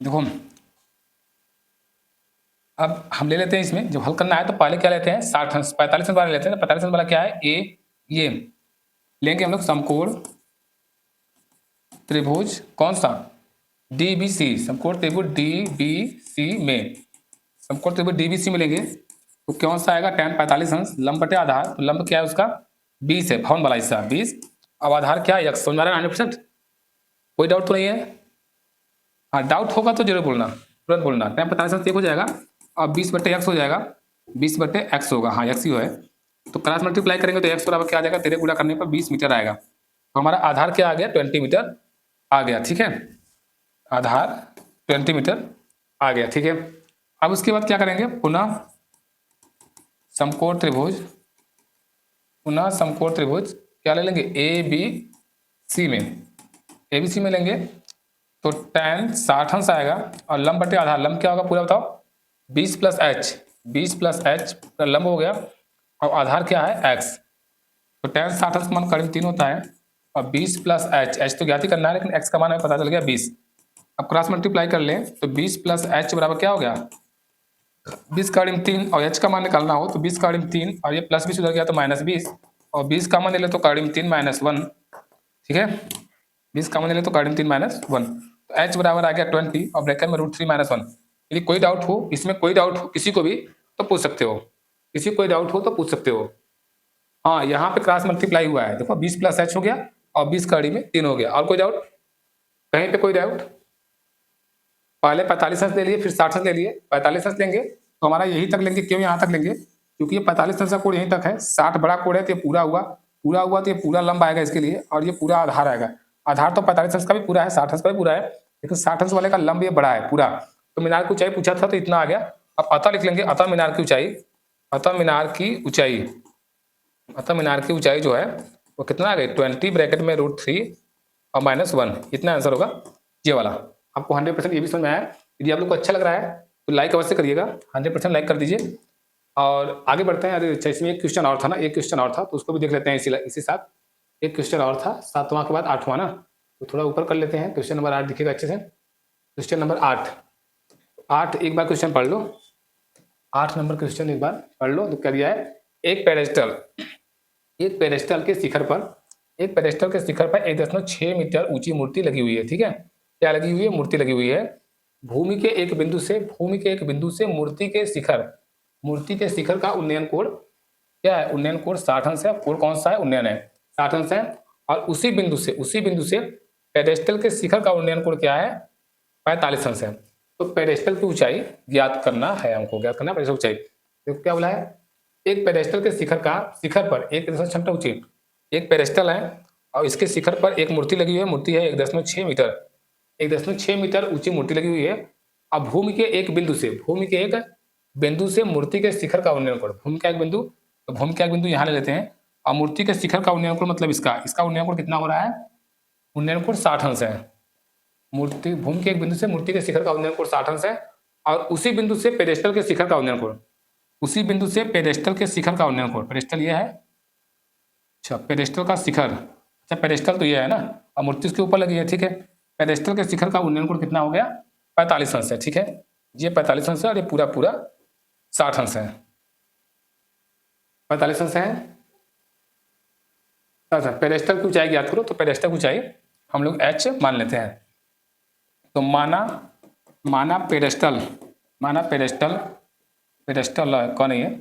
देखो, अब हम ले लेते हैं, इसमें जब हल करना है तो पहले क्या लेते हैं, 60 अंश, 45 अंश वाला लेते हैं। 45 अंश वाला क्या है, ए, ये लेंगे हम लोग समकोण त्रिभुज कौन सा, डी बी सी, समकोण त्रिभुज डी बी सी में, समकोण त्रिभुज डी बी सी में लेंगे तो कौन सा आएगा, tan 45 अंश, लंब बटे आधार, तो लंब क्या है उसका 20 है, भवन वाला हिस्सा 20, अब आधार क्या है, x। समझ में आ रहा है 100%, कोई डाउट तो नहीं है। हाँ, डाउट होगा तो जरूर बोलना, तुरंत बोलना। tan 45 अंश 1 हो जाएगा और 20 बटे x हो जाएगा, 20 बटे x होगा, हाँ x ही है। तो क्रॉस मल्टीप्लाई करेंगे तो x बराबर क्या आ जाएगा, तेरे गुणा करने पर 20 मीटर आएगा। तो हमारा आधार क्या आ गया, 20 मीटर आ गया। ठीक है, आधार 20 मीटर आ गया। ठीक है, अब उसके बाद क्या करेंगे, पुनः समकोण त्रिभुज क्या ले लेंगे, ए बी सी में, ए बी सी में लेंगे तो tan 60 अंश आएगा और लंब बटे आधार, लंब क्या होगा पूरा बताओ, 20 प्लस एच, 20 प्लस एच का लंब हो गया और आधार क्या है x, तो tan 60 अंश का मान करीब 3 होता है और 20 प्लस एच, एच तो ज्ञात ही करना है लेकिन x का मान हमें पता चल गया 20। अब क्रॉस मल्टीप्लाई कर लें तो 20 प्लस एच बराबर क्या हो गया 20 का ऋण 3 और h का मान निकालना हो तो 20 का ऋण 3 और ये प्लस 20 उधर गया तो -20 और 20 का मान ले ले तो ऋण 3 -1, ठीक है, 20 का मान ले ले तो ऋण 3 -1 तो h बराबर आ गया 20 और ब्रैकेट में √3 -1। यदि कोई डाउट हो इसमें, कोई डाउट हो किसी को भी तो पूछ सकते हो, किसी को कोई डाउट हो तो पूछ सकते हो। हाँ यहाँ पे क्रॉस मल्टीप्लाई हुआ है, देखो 20 प्लस एच हो गया और 20 का ऋण में 3 हो गया। और कोई डाउट कहीं पे, कोई डाउट? पहले 45 अंश ले लिए फिर 60 अंश ले लिए, 45 अंश लेंगे तो हमारा यही तक लेंगे, क्यों यहाँ तक लेंगे क्योंकि ये 45 अंश का कोण यहीं तक है, 60 बड़ा कोण है तो ये पूरा हुआ, पूरा हुआ तो ये पूरा लंब आएगा इसके लिए और ये पूरा आधार आएगा। आधार तो 45 अंश का भी पूरा है, 60 अंश का भी पूरा है, लेकिन 60 अंश वाले का लंब ये बड़ा है पूरा। तो मीनार की ऊंचाई पूछा था तो इतना आ गया। अब अतः लिख लेंगे, अतः मीनार की ऊंचाई, अतः मीनार की ऊंचाई, अतः मीनार की ऊंचाई जो है वो कितना आ गई 20 ब्रैकेट में √3 और -1, इतना आंसर होगा ये वाला। आपको 100% ये भी समझ में आया? यदि आप लोग को अच्छा लग रहा है तो लाइक अवश्य करिएगा, 100% लाइक कर दीजिए। और आगे बढ़ते हैं। अरे इसमें एक क्वेश्चन और था ना, एक क्वेश्चन और था तो उसको भी देख लेते हैं इसी साथ। एक क्वेश्चन और था 7वां के बाद 8वां ना, तो थोड़ा ऊपर कर लेते हैं। क्वेश्चन नंबर 8 दिखेगा अच्छे से, क्वेश्चन नंबर 8 एक बार क्वेश्चन पढ़ लो, 8 नंबर क्वेश्चन एक बार पढ़ लो। तो क्या दिया है, एक पेडेस्टल के शिखर पर, एक पेडेस्टल के शिखर पर 1.6 मीटर ऊंची मूर्ति लगी हुई है, ठीक है, क्या लगी हुई है, मूर्ति लगी हुई है। भूमि के एक बिंदु से मूर्ति के शिखर का उन्नयन कोण क्या है, उन्नयन कोण 60 अंश है। कोण कौन सा है, उन्नयन है, 60 अंश है। और उसी बिंदु से पेडेस्टल के शिखर का उन्नयन कोण क्या है, 45 अंश है। तो पेडेस्टल की ऊंचाई ज्ञात करना है, हमको ज्ञात करना है पेडेस्टल ऊंचाई। तो क्या बोला है, एक पेडेस्टल के शिखर पर 1.6 मीटर ऊंची एक पेडेस्टल है और इसके शिखर पर एक मूर्ति लगी हुई है, मूर्ति है 1.6 मीटर, 1.6 मीटर ऊंची मूर्ति लगी हुई है। अब भूमि के एक बिंदु से मूर्ति के शिखर का उन्नयन कोण, भूमि का एक बिंदु यहाँ ले लेते हैं और मूर्ति के शिखर का उन्नयन कोण मतलब इसका उन्नयन कोण कितना हो रहा है, उन्नयन कोण 60 अंश है। भूमि के एक बिंदु से मूर्ति के शिखर का उन्नयन कोण 60 अंश है और उसी बिंदु से पेडेस्टल के शिखर का उन्नयन कोण, पेडेस्टल ये है, अच्छा पेडेस्टल का शिखर, अच्छा पेडेस्टल तो ये है ना और मूर्ति उसके ऊपर लगी है, ठीक है। पेडेस्टल के शिखर का उन्नयन कोण कितना हो गया, 45 अंश है, ठीक है, ये 45 अंश है और ये पूरा 60 अंश है, 45 अंश है। अच्छा पेडेस्टल की ऊंचाई ज्ञात करो, तो पेडेस्टल की ऊंचाई हम लोग h मान लेते हैं। तो माना पेडेस्टल कौन है,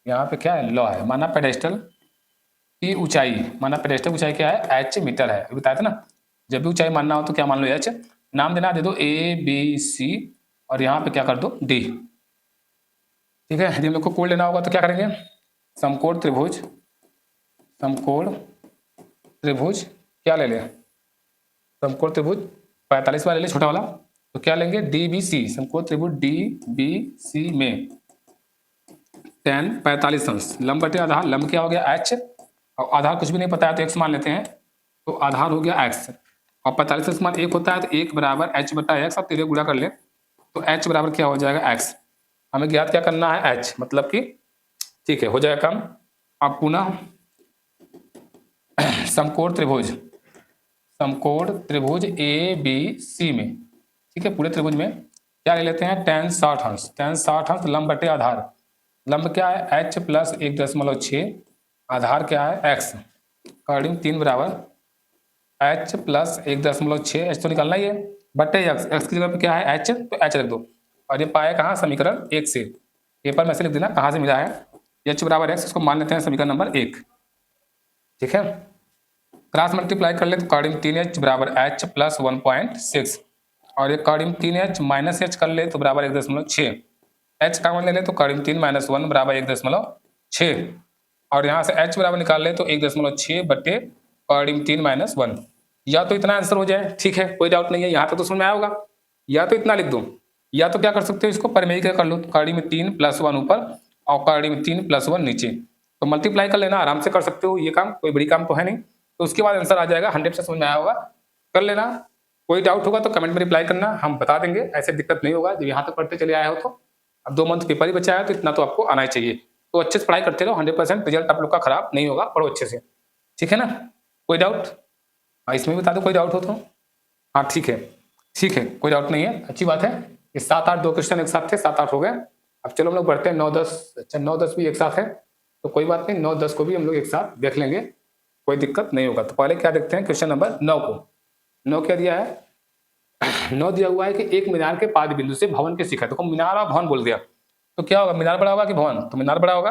यहाँ पे क्या है, लॉ है। माना पेडेस्टल की ऊंचाई क्या है, h मीटर है, बताया था ना। जब भी ऊंचाई मानना हो तो क्या मान लो, h नाम देना, दे दो ABC और यहाँ पे क्या कर दो D, ठीक है। यदि हम लोग को कोण लेना होगा तो क्या करेंगे, समकोण त्रिभुज क्या ले लें, समकोण त्रिभुज 45 वाला ले ले, छोटा वाला, तो क्या लेंगे DBC, समकोण त्रिभुज DBC में tan 45 अंश, लंब बटे आधार, लंब क्या हो गया h और आधार कुछ भी नहीं पता है तो x मान लेते हैं, तो आधार हो गया x और 45 अंश मान 1 होता है तो 1 बराबर h बटा x, अब तेरे गुणा कर ले तो h बराबर क्या हो जाएगा x। हमें ज्ञात क्या करना है, h मतलब कि, ठीक है, हो जाएगा काम। अब पुनः समकोण त्रिभुज ABC में, ठीक है, पूरे त्रिभुज में क्या ले लेते हैं, tan 60 अंश लंब बटे आधार, लंब क्या है h प्लस 1.6, आधार क्या है x, ऋण 3 बराबर h प्लस 1.6, h तो निकालना ही है, बटे x की जगह पे क्या है h, तो h रख दो और ये पाया कहाँ, समीकरण 1 से, पेपर में से लिख देना कहाँ से मिला है, h बराबर x, इसको मान लेते हैं समीकरण नंबर 1, ठीक है। क्रॉस मल्टीप्लाई कर ले तो ऋण 3h बराबर h प्लस 1.6 और ये ऋण 3h माइनस h कर ले तो बराबर 1.6, h का मान ले ले तो ऋण 3 - 1 बराबर 1.6 और यहाँ से h बराबर निकाल ले तो 1.6 बटे ऋण 3 - 1, या तो इतना आंसर हो जाए, ठीक है, कोई डाउट नहीं है, यहाँ तक तो समझ में आया होगा। या तो इतना लिख दो, या तो क्या कर सकते हो, इसको परिमेय कर लो, ऋण 3 + 1 ऊपर और ऋण 3 + 1 नीचे, तो मल्टीप्लाई कर लेना, आराम से कर सकते हो ये काम, कोई बड़ी काम तो है नहीं। तो उसके बाद आंसर आ जाएगा। 100% समझ में आया होगा, कर लेना। कोई डाउट होगा तो कमेंट में रिप्लाई करना, हम बता देंगे, ऐसे दिक्कत नहीं होगा। जब यहाँ तक पढ़ते चले आए हो तो अब 2 मंथ पेपर ही बचा है, तो इतना तो आपको आना ही चाहिए। तो अच्छे से पढ़ाई करते रहो, 100% रिजल्ट आप लोग का खराब नहीं होगा, पढ़ो अच्छे से, ठीक है ना। कोई डाउट? हाँ, इसमें भी बता दो कोई डाउट हो तो। हाँ ठीक है, ठीक है, कोई डाउट नहीं है, अच्छी बात है। ये 7-8 2 क्वेश्चन एक साथ थे, 7-8 हो गए। अब चलो हम लोग बढ़ते हैं 9-10। अच्छा 9-10 भी एक साथ है, तो कोई बात नहीं, 9-10 को भी हम लोग एक साथ देख लेंगे, कोई दिक्कत नहीं होगा। तो पहले क्या देखते हैं, क्वेश्चन नंबर 9 को। 9 क्या दिया है? 9 दिया हुआ है कि एक मीनार के पाद बिंदु से भवन के शिखर, देखो मीनार और भवन बोल दिया, तो क्या होगा, मीनार बड़ा होगा कि भवन? तो मीनार बड़ा होगा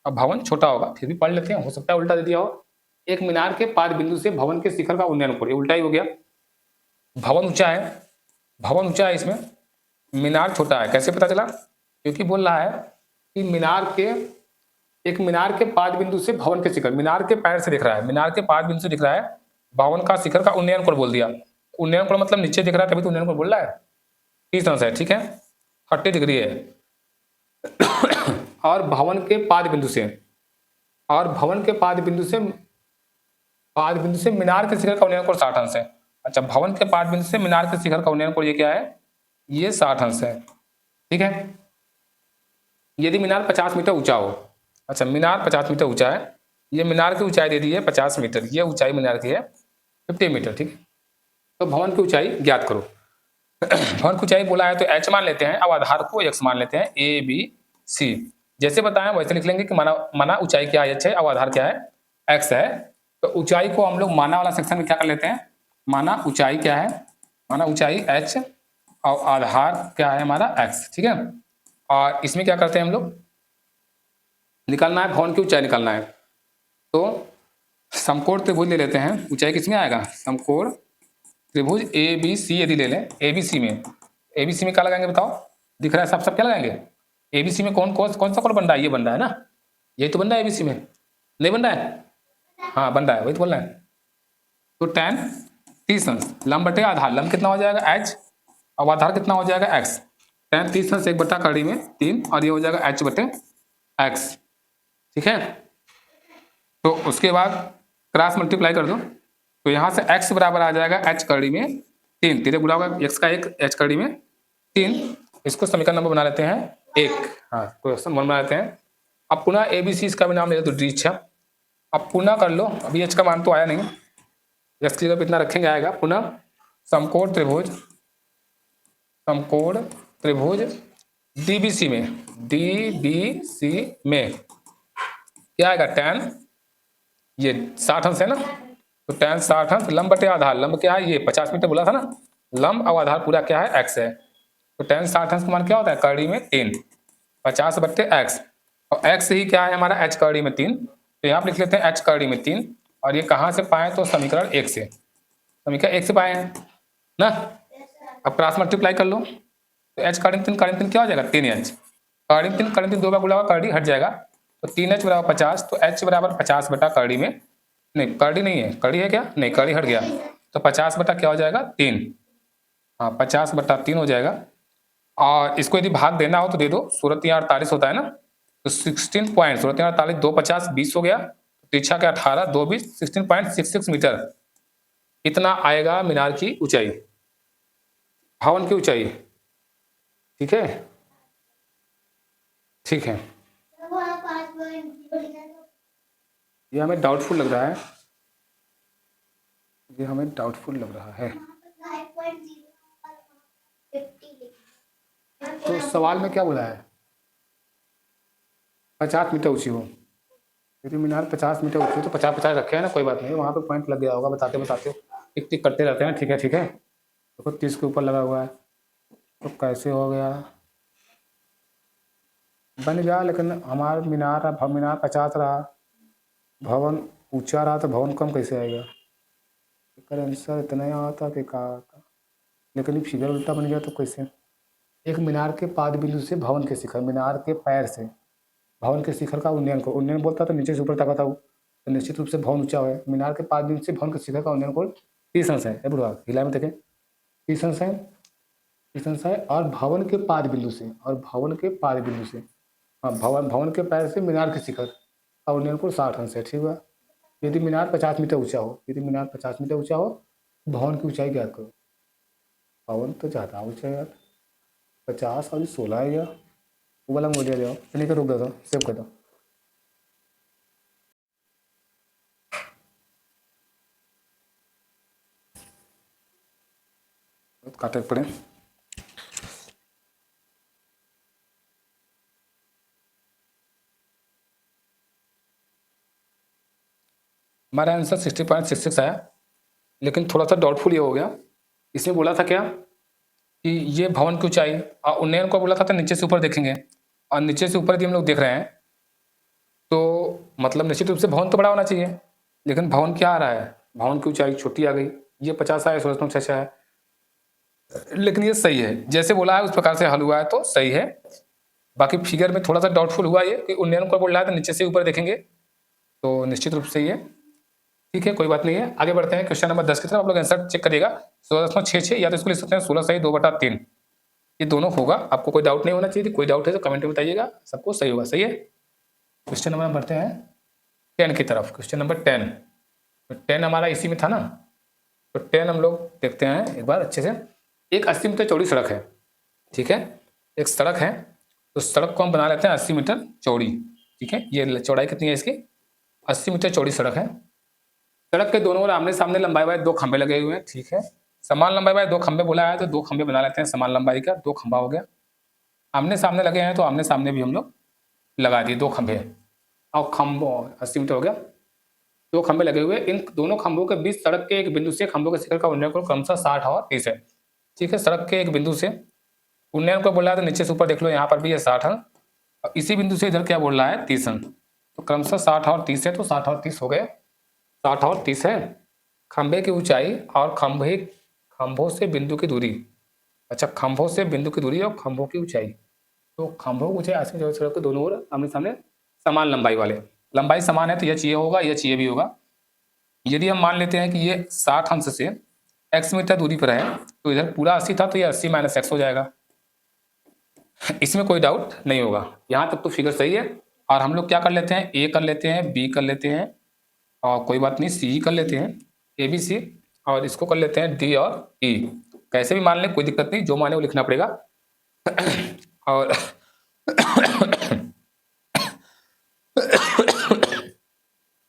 और भवन छोटा होगा। फिर भी पढ़ लेते हैं, हो सकता है उल्टा दे दिया हो। एक मीनार के पाद बिंदु से भवन के शिखर का उन्नयन करो, ये उल्टा ही हो गया। भवन ऊंचा है, भवन ऊंचा है, इसमें मीनार छोटा है, कैसे पता चला? क्योंकि बोल रहा है कि एक मीनार के पाद बिंदु से भवन के शिखर, मीनार के पैर से दिख रहा है, मीनार के पाद बिंदु से दिख रहा है, भवन का शिखर का उन्नयन कोण बोल दिया। उन्नयन कोण मतलब नीचे दिख रहा है, तभी तो उन्नयन कोण बोल रहा है। 30 अंश है, ठीक है, 30 डिग्री है। और भवन के पाद बिंदु से, और भवन के पाद बिंदु से मीनार के शिखर का उन्नयन कोण 60 अंश है। अच्छा, भवन के पाद बिंदु से मीनार के शिखर का उन्नयन कोण ये क्या है? ये 60 अंश है, ठीक है। यदि मीनार 50 मीटर ऊंचा हो, अच्छा मीनार 50 मीटर ऊंचा है, ये मीनार की ऊंचाई दे दी है 50 मीटर, ये ऊंचाई मीनार की है 50 मीटर, ठीक है। तो भवन की ऊंचाई ज्ञात करो। भवन की ऊंचाई बोला है तो h मान लेते हैं, अब आधार को x मान लेते हैं, a b c। जैसे बताएं वैसे लिख लेंगे कि माना ऊंचाई क्या है h है, अब आधार क्या है, x है। तो ऊंचाई को हम लोग माना वाला सेक्शन में क्या कर लेते हैं, माना ऊंचाई क्या है, माना ऊंचाई h और आधार क्या है हमारा x, ठीक है। और इसमें क्या करते हैं हम लोग, निकालना है भवन की ऊंचाई निकालना है, तो समकोण त्रिभुज ले लेते हैं। ऊंचाई किसमें आएगा, समकोण त्रिभुज ए बी सी यदि ले लें, एबीसी में क्या लगाएंगे बताओ, दिख रहा है सब क्या लगाएंगे, एबीसी में कौन सा कोण बन रहा है, ये बन रहा है ना, यही तो बन रहा है एबीसी में, नहीं बन रहा है? हाँ बन रहा है, वही तो बोल रहा है। तो tan 30 अंश लंब बटे आधार, लंब कितना हो जाएगा h और आधार कितना हो जाएगा x, tan 30 अंश 1/3 में 3 और ये हो जाएगा h बटे x, ठीक है। तो उसके बाद क्रॉस मल्टीप्लाई कर दो, तो यहाँ से x बराबर आ जाएगा h कड़ी में 3, तेरे गुणा होगा x का 1 h कड़ी में 3। इसको समीकरण नंबर बना लेते हैं 1, हाँ क्वेश्चन बना लेते हैं। अब पुनः ABC इसका भी नाम ले लो, तो D। अब पुनः कर लो, अभी h का मान तो आया नहीं, x की जगह इतना रखेंगे आएगा। पुनः समकोण त्रिभुज DBC में क्या आएगा, tan ये 60 अंश है ना, तो tan 60 अंश लंब बटे आधार, लंब क्या है ये 50 मीटर बोला था ना, लंब और आधार पूरा क्या है x है। तो tan 60 अंश का मान क्या होता है, कड़ी में 3, 50 बटे x, और x ही क्या है हमारा h कड़ी में 3, तो यहाँ पर लिख लेते हैं h कड़ी में 3। और ये कहाँ से पाए, तो समीकरण 1 से, समीकरण 1 से पाए हैं ना। अब क्रॉस मल्टीप्लाई कर लो, तो h कड़ी में 3 क्या हो जाएगा, 3h कड़ी में 3 2 बार गुणा होगा, कड़ी हट जाएगा, तो 3h बराबर 50, तो h बराबर 50 बटा कड़ी में, नहीं कड़ी नहीं है, कड़ी है क्या, नहीं कड़ी हट गया, तो 50 बटा क्या हो जाएगा 3, हाँ 50 बटा 3 हो जाएगा। और इसको यदि भाग देना हो तो दे दो, सूरत यहाँ 48 होता है ना, तो 16 पॉइंट, सूरत यहाँ 48 2 50 20 हो गया, तिरछा के 18 2 20 16.66 मीटर, इतना आएगा मीनार की ऊंचाई, भवन की ऊंचाई, ठीक है, ठीक है। ये हमें डाउटफुल लग रहा है, ये हमें डाउटफुल लग रहा है। तो सवाल में क्या बोला है, 50 मीटर ऊंची हो, यदि मीनार 50 मीटर ऊंची हो तो 50-50 रखे हैं ना, कोई बात नहीं, वहाँ पे पॉइंट लग गया होगा, बताते बताते टिक टिक करते रहते हैं, ठीक है ठीक है। देखो 30 के ऊपर लगा हुआ है, तो कैसे हो गया, बन गया, लेकिन हमारा मीनार 50 रहा, भवन ऊंचा रहा, तो भवन कम कैसे आएगा, इसका आंसर इतना ही आता कि क्या आता, लेकिन फिगर उल्टा बन गया तो कैसे। एक मीनार के पाद बिंदु से भवन के शिखर, मीनार के पैर से भवन के शिखर का उन्नयन को, उन्नयन बोलता तो नीचे से ऊपर तक बताऊँ, तो निश्चित रूप से भवन ऊंचा है, मीनार के पाद बिंदु से भवन के शिखर का उन्नयन को 30 अंश है, बुढ़वा हिला में देखें 30 अंश है, 30 अंश है। और भवन के पाद बिंदु से, हाँ भवन के पैर से मीनार के शिखर का उन्नयन को 60 अंश है, ठीक है। यदि मीनार 50 मीटर ऊंचा हो, यदि मीनार 50 मीटर ऊंचा हो, भवन की ऊंचाई ज्ञात करो। भवन तो ज़्यादा ऊंचा है यार, 50 और 16 है यार, वो वाला मोड़ दिया जाओ, नहीं कर, रुक दो, सेव कर दो। काटे पड़े। हमारा आंसर 60.66 आया, लेकिन थोड़ा सा डाउटफुल ये हो गया। इसमें बोला था क्या कि ये भवन की ऊंचाई, और उन्नयन को बोला था तो नीचे से ऊपर देखेंगे, और नीचे से ऊपर यदि हम लोग देख रहे हैं तो मतलब निश्चित रूप से भवन तो बड़ा होना चाहिए, लेकिन भवन क्या आ रहा है, भवन की ऊंचाई छोटी आ गई। ये 50 आया, 16.66 है, लेकिन ये सही है, जैसे बोला है उस प्रकार से हल हुआ है तो सही है। बाकी फिगर में थोड़ा सा डाउटफुल हुआ ये कि उन्नयन को बोल रहा है तो नीचे से ऊपर देखेंगे, तो निश्चित रूप से ये ठीक है, कोई बात नहीं है। आगे बढ़ते हैं क्वेश्चन नंबर 10 की तरफ। आप लोग आंसर चेक करिएगा। 16.66 या तो इसको लिख सकते हैं 16 सही 2/3, ये दोनों होगा। आपको कोई डाउट नहीं होना चाहिए, कोई डाउट है तो कमेंट में बताइएगा, सबको सही होगा। सही है। क्वेश्चन नंबर बढ़ते हैं 10 की तरफ। क्वेश्चन नंबर 10, तो 10 हमारा इसी में था ना, तो 10 हम लोग देखते हैं एक बार अच्छे से। एक 80 मीटर चौड़ी सड़क है, ठीक है, एक सड़क है, तो सड़क को हम बना लेते हैं 80 मीटर चौड़ी, ठीक है। ये चौड़ाई कितनी है इसकी, 80 मीटर चौड़ी सड़क है। सड़क के दोनों ओर आमने सामने लंबाई वाले 2 खंभे लगे हुए हैं, ठीक है। समान लंबाई वाले 2 खंभे बोला है तो 2 खंभे बना लेते हैं समान लंबाई का, 2 खंभा हो गया। आमने सामने लगे हैं तो आमने सामने भी हम लोग लगा दिए 2 खंभे, और खंभों 80 मीटर हो गया, 2 खंभे लगे हुए। इन दोनों खंभों के बीच सड़क के एक बिंदु से खंभों के शिखर का उन्नयन कोण क्रमशः 60 और 30 है, ठीक है। सड़क के एक बिंदु से उन्नयन को बोल रहा है तो नीचे से ऊपर देख लो, यहाँ पर भी है 60 अंक, और इसी बिंदु से इधर क्या बोल रहा है 30 अंक, तो क्रमशः 60 और 30 है, तो 60 और 30 हो गए, 60 और 30 है। खंभे की ऊंचाई और खंभों से बिंदु की दूरी, अच्छा खंभों से बिंदु की दूरी और खंभों की ऊंचाई, तो खंभों की ऊंचाई आसमान जो सड़क के दोनों ओर आमने सामने समान लंबाई वाले, लंबाई समान है तो यह चाहिए होगा, यह चाहिए भी होगा। यदि हम मान लेते हैं कि ये 60 अंश से x मीटर दूरी पर है, तो इधर पूरा 80 था तो ये 80 - x हो जाएगा, इसमें कोई डाउट नहीं होगा। यहाँ तक तो फिगर सही है। और हम लोग क्या कर लेते हैं, ए कर लेते हैं, बी कर लेते हैं, और कोई बात नहीं सी कर लेते हैं, ए बी सी, और इसको कर लेते हैं डी और ई। कैसे भी मान लें कोई दिक्कत नहीं, जो माने वो लिखना पड़ेगा। और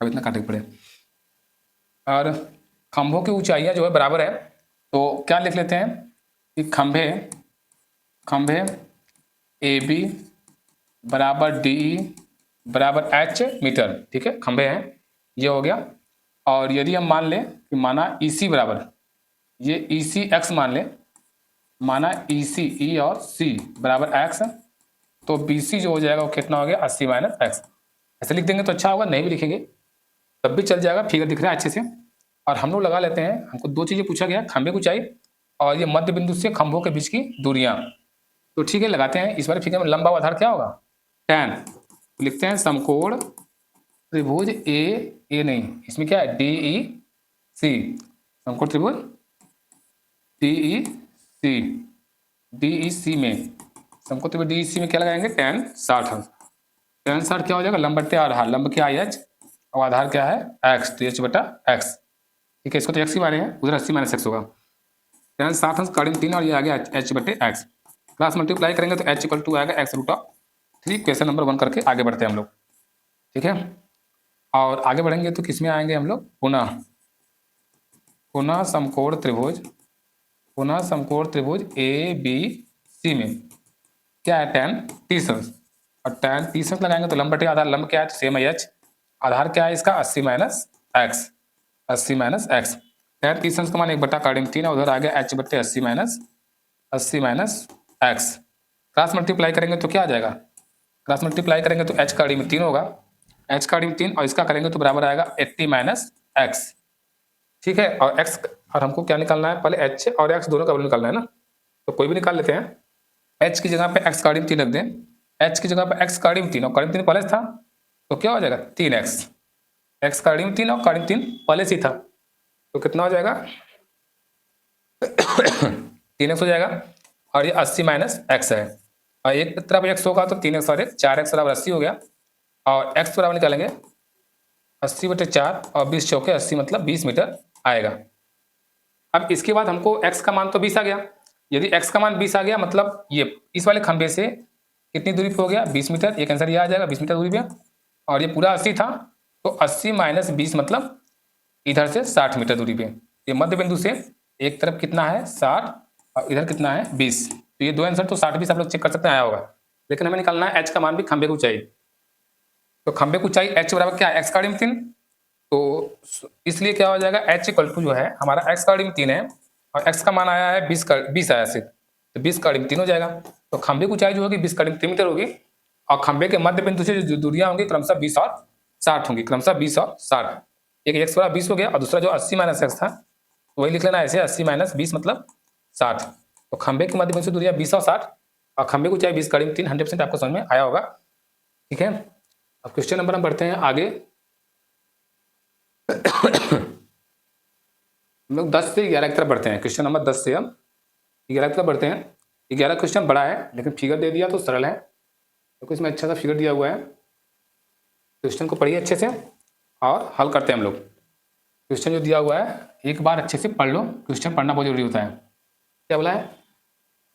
अब इतना काटे पड़े। और खंभों की ऊंचाइयां जो है बराबर है, तो क्या लिख लेते हैं कि खंभे ए बी बराबर डी ई बराबर एच मीटर, ठीक है, खंभे हैं, ये हो गया। और यदि हम मान लें कि माना ई सी बराबर, ये ई सी एक्स मान लें, माना ई सी ई और सी बराबर एक्स, तो बी सी जो हो जाएगा वो कितना हो गया 80 - x। ऐसे लिख देंगे तो अच्छा होगा, नहीं भी लिखेंगे तब भी चल जाएगा, फिगर दिख रहा है अच्छे से। और हम लोग लगा लेते हैं, हमको 2 चीज़ें पूछा गया, खंभे की ऊंचाई और ये मध्य बिंदु से खंभों के बीच की दूरियां, तो ठीक है लगाते हैं। इस बार फिगर में लंबा आधार क्या होगा, tan, तो लिखते हैं समकोण त्रिभुज ए नहीं, इसमें क्या है डी ई सी, समकोण त्रिभुज डी ई सी में, समकोण त्रिभुज डी ई सी में क्या लगाएंगे tan 60 अंश। tan 60 क्या हो जाएगा, लंब बट्टे आधार, लंब क्या है h और आधार क्या है x, तो h बटा x, ठीक है। इसको तो x ही माने हैं, उधर 80 - x होगा। tan 60 अंश काढ़ी में 3 और ये आ गया h बटे x, क्रॉस मल्टीप्लाई करेंगे तो h = आएगा x√3। क्वेश्चन नंबर 1 करके आगे बढ़ते हैं हम लोग, ठीक है। और आगे बढ़ेंगे तो किसमें आएंगे हम लोग, पुनः समकोण त्रिभुज ए बी सी में क्या है tan 30 अंश, और tan 30 अंश लगाएंगे तो लंब बटे आधार, लंब क्या है सेम है h, आधार क्या है इसका 80 - x, 80 - x। tan 30 अंश का मान 1/3 है, उधर आ गया h बटे 80 - x। क्रॉस मल्टीप्लाई करेंगे तो क्या आ जाएगा, क्रॉस मल्टीप्लाई करेंगे तो h का आड़ी में 3 होगा, h का आड़ी में 3 और इसका करेंगे तो बराबर आएगा 80 - x, ठीक है। और x और हमको क्या निकालना है, पहले h और x दोनों का वैल्यू निकालना है ना, तो कोई भी निकाल लेते हैं। h की जगह पे x का आड़ी में 3 रख दें, h की जगह पे x का आड़ी में 3 और आड़ी में 3 पहले से था, तो क्या हो जाएगा 3x, x का आड़ी में 3 और आड़ी में 3 पहले से ही था, तो कितना हो जाएगा 3x हो जाएगा। और ये 80 - x है, और एक तरफ x होगा तो 3x और 1 4x बराबर 80 हो गया। और x बराबर निकालेंगे 80/4 और 20 चौके 80 मतलब 20 मीटर आएगा। अब इसके बाद हमको x का मान तो 20 आ गया। यदि x का मान 20 आ गया मतलब ये इस वाले खंबे से कितनी दूरी पे हो गया 20 मीटर, एक आंसर ये आ जाएगा 20 मीटर दूरी पे। और ये पूरा 80 था तो 80 माइनस 20 मतलब इधर से 60 मीटर दूरी पे। ये मध्य बिंदु से एक तरफ कितना है 60 और इधर कितना है 20। तो ये दो आंसर तो 60-20 आप लोग चेक कर सकते हैं आया होगा। लेकिन हमें निकालना है h का मान भी खंबे की ऊंचाई। तो खंबे की ऊंचाई h बराबर क्या है x का ऋण 3। तो इसलिए क्या हो जाएगा h इक्वल टू जो है हमारा x का ऋण 3 है और x का मान आया है 20 आया सिर्फ, तो 20 का ऋण 3 हो जाएगा। तो खंबे की ऊंचाई जो होगी 20 का ऋण 3 मीटर होगी और खंबे के मध्य बिंदु से जो दूरियां होंगी क्रमशः 20 और 60 होंगी, क्रमशः 20 और 60। एक x बराबर 20 हो गया और दूसरा जो 80 माइनस x था वही लिख लेना ऐसे 80 माइनस 20 मतलब 60। तो खंबे के मध्य बिंदु से दूरियां 20 और 60 और खंबे की ऊंचाई 20 का ऋण 3 100% आपको समझ में आया होगा। ठीक है, अब क्वेश्चन नंबर हम बढ़ते हैं आगे। हम लोग 10 से 11 की तरफ बढ़ते हैं। क्वेश्चन नंबर 10 से हम 11 की तरफ बढ़ते हैं। 11 क्वेश्चन बड़ा है लेकिन फिगर दे दिया तो सरल है, क्योंकि इसमें अच्छा सा फिगर दिया हुआ है। क्वेश्चन को पढ़िए अच्छे से और हल करते हैं हम लोग। क्वेश्चन जो दिया हुआ है एक बार अच्छे से पढ़ लो, क्वेश्चन पढ़ना बहुत जरूरी होता है। क्या बोला है,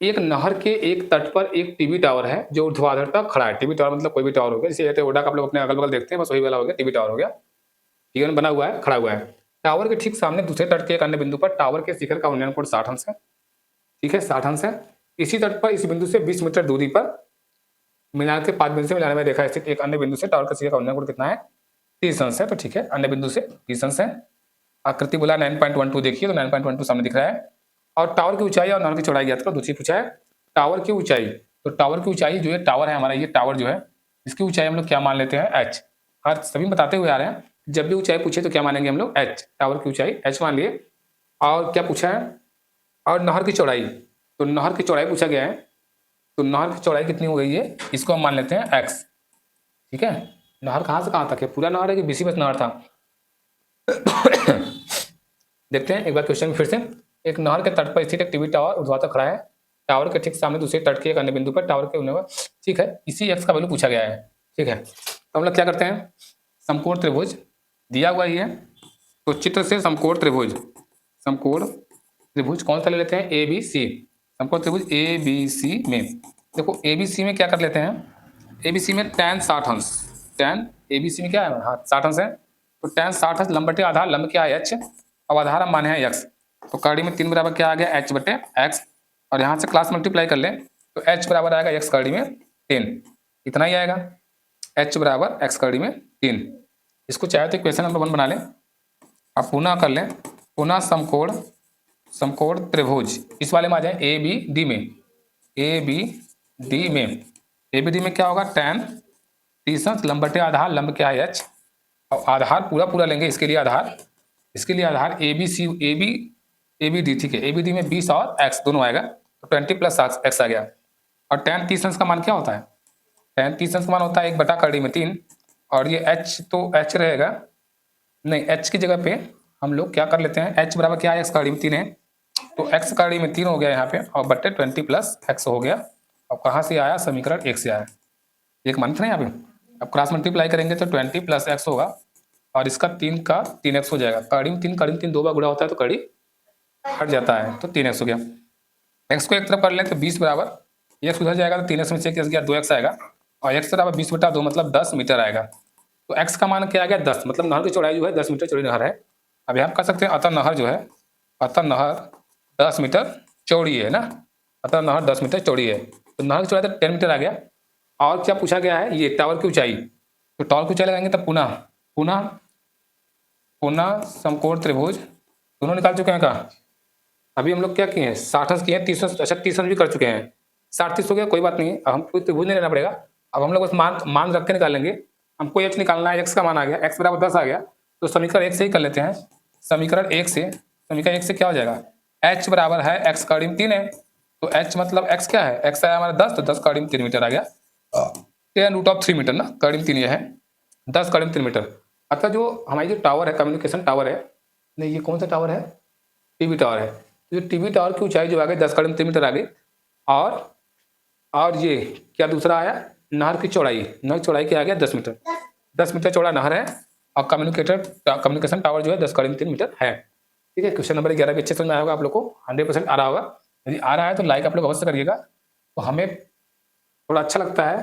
एक नहर के एक तट पर एक टीवी टावर है जो ऊर्ध्वाधर तक खड़ा है। टीवी टावर मतलब कोई भी टावर हो गया, जैसे एयरटेल वोडा का आप लोग अपने अगल बगल देखते हैं, बस वही वाला हो गया, टीवी टावर हो गया। फिगर में बना हुआ है, खड़ा हुआ है। टावर के ठीक सामने दूसरे तट के एक अन्य बिंदु पर टावर के शिखर का उन्नयन कोण 60 अंश है। ठीक है, 60 अंश है। इसी तट पर इस बिंदु से 20 मीटर दूरी पर मीनार के 5 बिंदु से मिलाने में रेखा स्थित एक अन्य बिंदु से टावर के शिखर का उन्नयन कोण कितना है 30 अंश है। तो ठीक है, अन्य बिंदु से 30 अंश है। आकृति बोला 9.12 देखिए, तो 9.12 सामने दिख रहा है। और टावर की ऊंचाई और नहर की चौड़ाई ज्ञात करो। दूसरी पूछा है टावर की ऊंचाई। तो टावर की ऊंचाई जो है, टावर है हमारा ये टावर जो है, इसकी ऊंचाई हम लोग क्या मान लेते हैं h। हर सभी बताते हुए आ रहे हैं, जब भी ऊंचाई पूछे तो क्या मानेंगे हम लोग h। टावर की ऊंचाई h मान लिए। और क्या पूछा है, और नहर की चौड़ाई। तो नहर की चौड़ाई पूछा गया है, तो नहर की चौड़ाई कितनी हो गई है, इसको हम मान लेते हैं x। ठीक है, नहर कहाँ से कहाँ तक है, पूरा नहर है कि बीसी बस नहर था। देखते हैं एक बार क्वेश्चन फिर से। एक नहर के तट पर स्थित एक टीवी टावर ऊर्ध्वाधर खड़ा है। टावर के ठीक सामने दूसरे तट के एक अन्य बिंदु पर टावर के उन्नयन। ठीक है, इसी x का वैल्यू पूछा गया है। ठीक है, तो हम लोग क्या करते हैं, समकोण त्रिभुज दिया हुआ ही है, तो चित्र से समकोण त्रिभुज, समकोण त्रिभुज कौन सा ले लेते हैं, ए बी सी। समकोण त्रिभुज ए बी सी में देखो, ए बी सी में क्या कर लेते हैं, ए बी सी में tan 60 अंश, tan ए बी सी में क्या है, हाँ 60 अंश है। तो tan 60 अंश लंब बटे आधार, लंब क्या है h, अब आधार हम माने हैं x। तो कड़ी में 3 बराबर क्या आ गया h बटे x, और यहाँ से क्लास मल्टीप्लाई कर लें तो h बराबर आएगा x कड़ी में 3, इतना ही आएगा, h बराबर x कड़ी में 3। इसको चाहे तो इक्वेशन नंबर 1 बना लें। अब पुनः कर लें, पुनः समकोण, समकोण त्रिभुज इस वाले में आ जाए ए बी डी में, ए बी डी में, ए बी डी में क्या होगा tan 30 अंश लंब बटे आधार, लंब क्या है h, और आधार पूरा पूरा लेंगे इसके लिए आधार, इसके लिए आधार A B C A B D. ठीक है, ए बी डी में 20 और x दोनों आएगा, तो 20 प्लस x आ गया। और tan 30 अंश का मान क्या होता है, tan 30 अंश का मान होता है 1 बटा कड़ी में 3, और ये h तो h रहेगा, नहीं h की जगह पे हम लोग क्या कर लेते हैं, h बराबर क्या है x कड़ी में 3 है, तो x कड़ी में 3 हो गया यहाँ पे, और बटे 20 प्लस x हो गया। अब कहाँ से आया, समीकरण 1 से आया, एक मान था ना यहाँ पे। अब क्रॉस मल्टीप्लाई करेंगे तो 20 प्लस x होगा, और इसका 3 का 3x हो जाएगा। कड़ी में 3 दो बार गुणा होता है तो कड़ी हट जाता है, तो 3x हो गया। x को एक तरफ कर लें तो 20 बराबर, x उधर जाएगा तो 3x में से 1 गया 2x आएगा, और x बराबर 20 बटा 2 मतलब 10 मीटर आएगा। तो x का मान क्या आ गया 10, मतलब नहर की चौड़ाई जो है 10 मीटर चौड़ी नहर है। अब यहाँ कर सकते हैं अतः नहर जो है, अतः नहर 10 मीटर चौड़ी है ना, अतः नहर 10 मीटर चौड़ी है, तो नहर की चौड़ाई तो 10 मीटर आ गया। और क्या पूछा गया है, ये टावर की ऊंचाई, तो टावर की ऊंचाई लगाएंगे तब पुनः पुनः पुनः समकोण त्रिभुज दोनों निकाल चुके हैं का। अभी हम लोग क्या किए हैं, 60 अंश किए हैं, 30 अंश, अच्छा 30 अंश भी कर चुके हैं, 60-30 हो गया, कोई बात नहीं, अब हमको त्रिभुज नहीं लेना पड़ेगा। अब हम लोग बस मान रख के निकालेंगे। हमको h निकालना है, x का मान आ गया, x बराबर 10 आ गया, तो समीकरण 1 से ही कर लेते हैं। समीकरण 1 से क्या हो जाएगा, h बराबर है x कड़ी में 3 है, तो h मतलब x क्या है, x आया हमारा 10, तो 10 कड़ी में 3 मीटर आ गया, 10√3 मीटर ना, कड़ी में 3 ये है, 10 कड़ी में 3 मीटर। अतः जो हमारी जो टावर है, कम्युनिकेशन टावर है, नहीं ये कौन सा टावर है, टीवी टावर है, तो टीवी टावर की ऊंचाई जो आ गई 10 कड़ी में 3 मीटर आ गई। और ये क्या दूसरा आया, नहर की चौड़ाई, नहर की चौड़ाई क्या आ गया 10 मीटर, 10 मीटर चौड़ा नहर है, और कम्युनिकेशन टावर जो है 10 कड़ी में 3 मीटर है। ठीक है, क्वेश्चन नंबर 11 भी अच्छे समझ में आया होगा आप लोग को, 100% आ रहा होगा। यदि आ रहा है तो लाइक आप लोग अवश्य करिएगा, तो हमें थोड़ा अच्छा लगता है,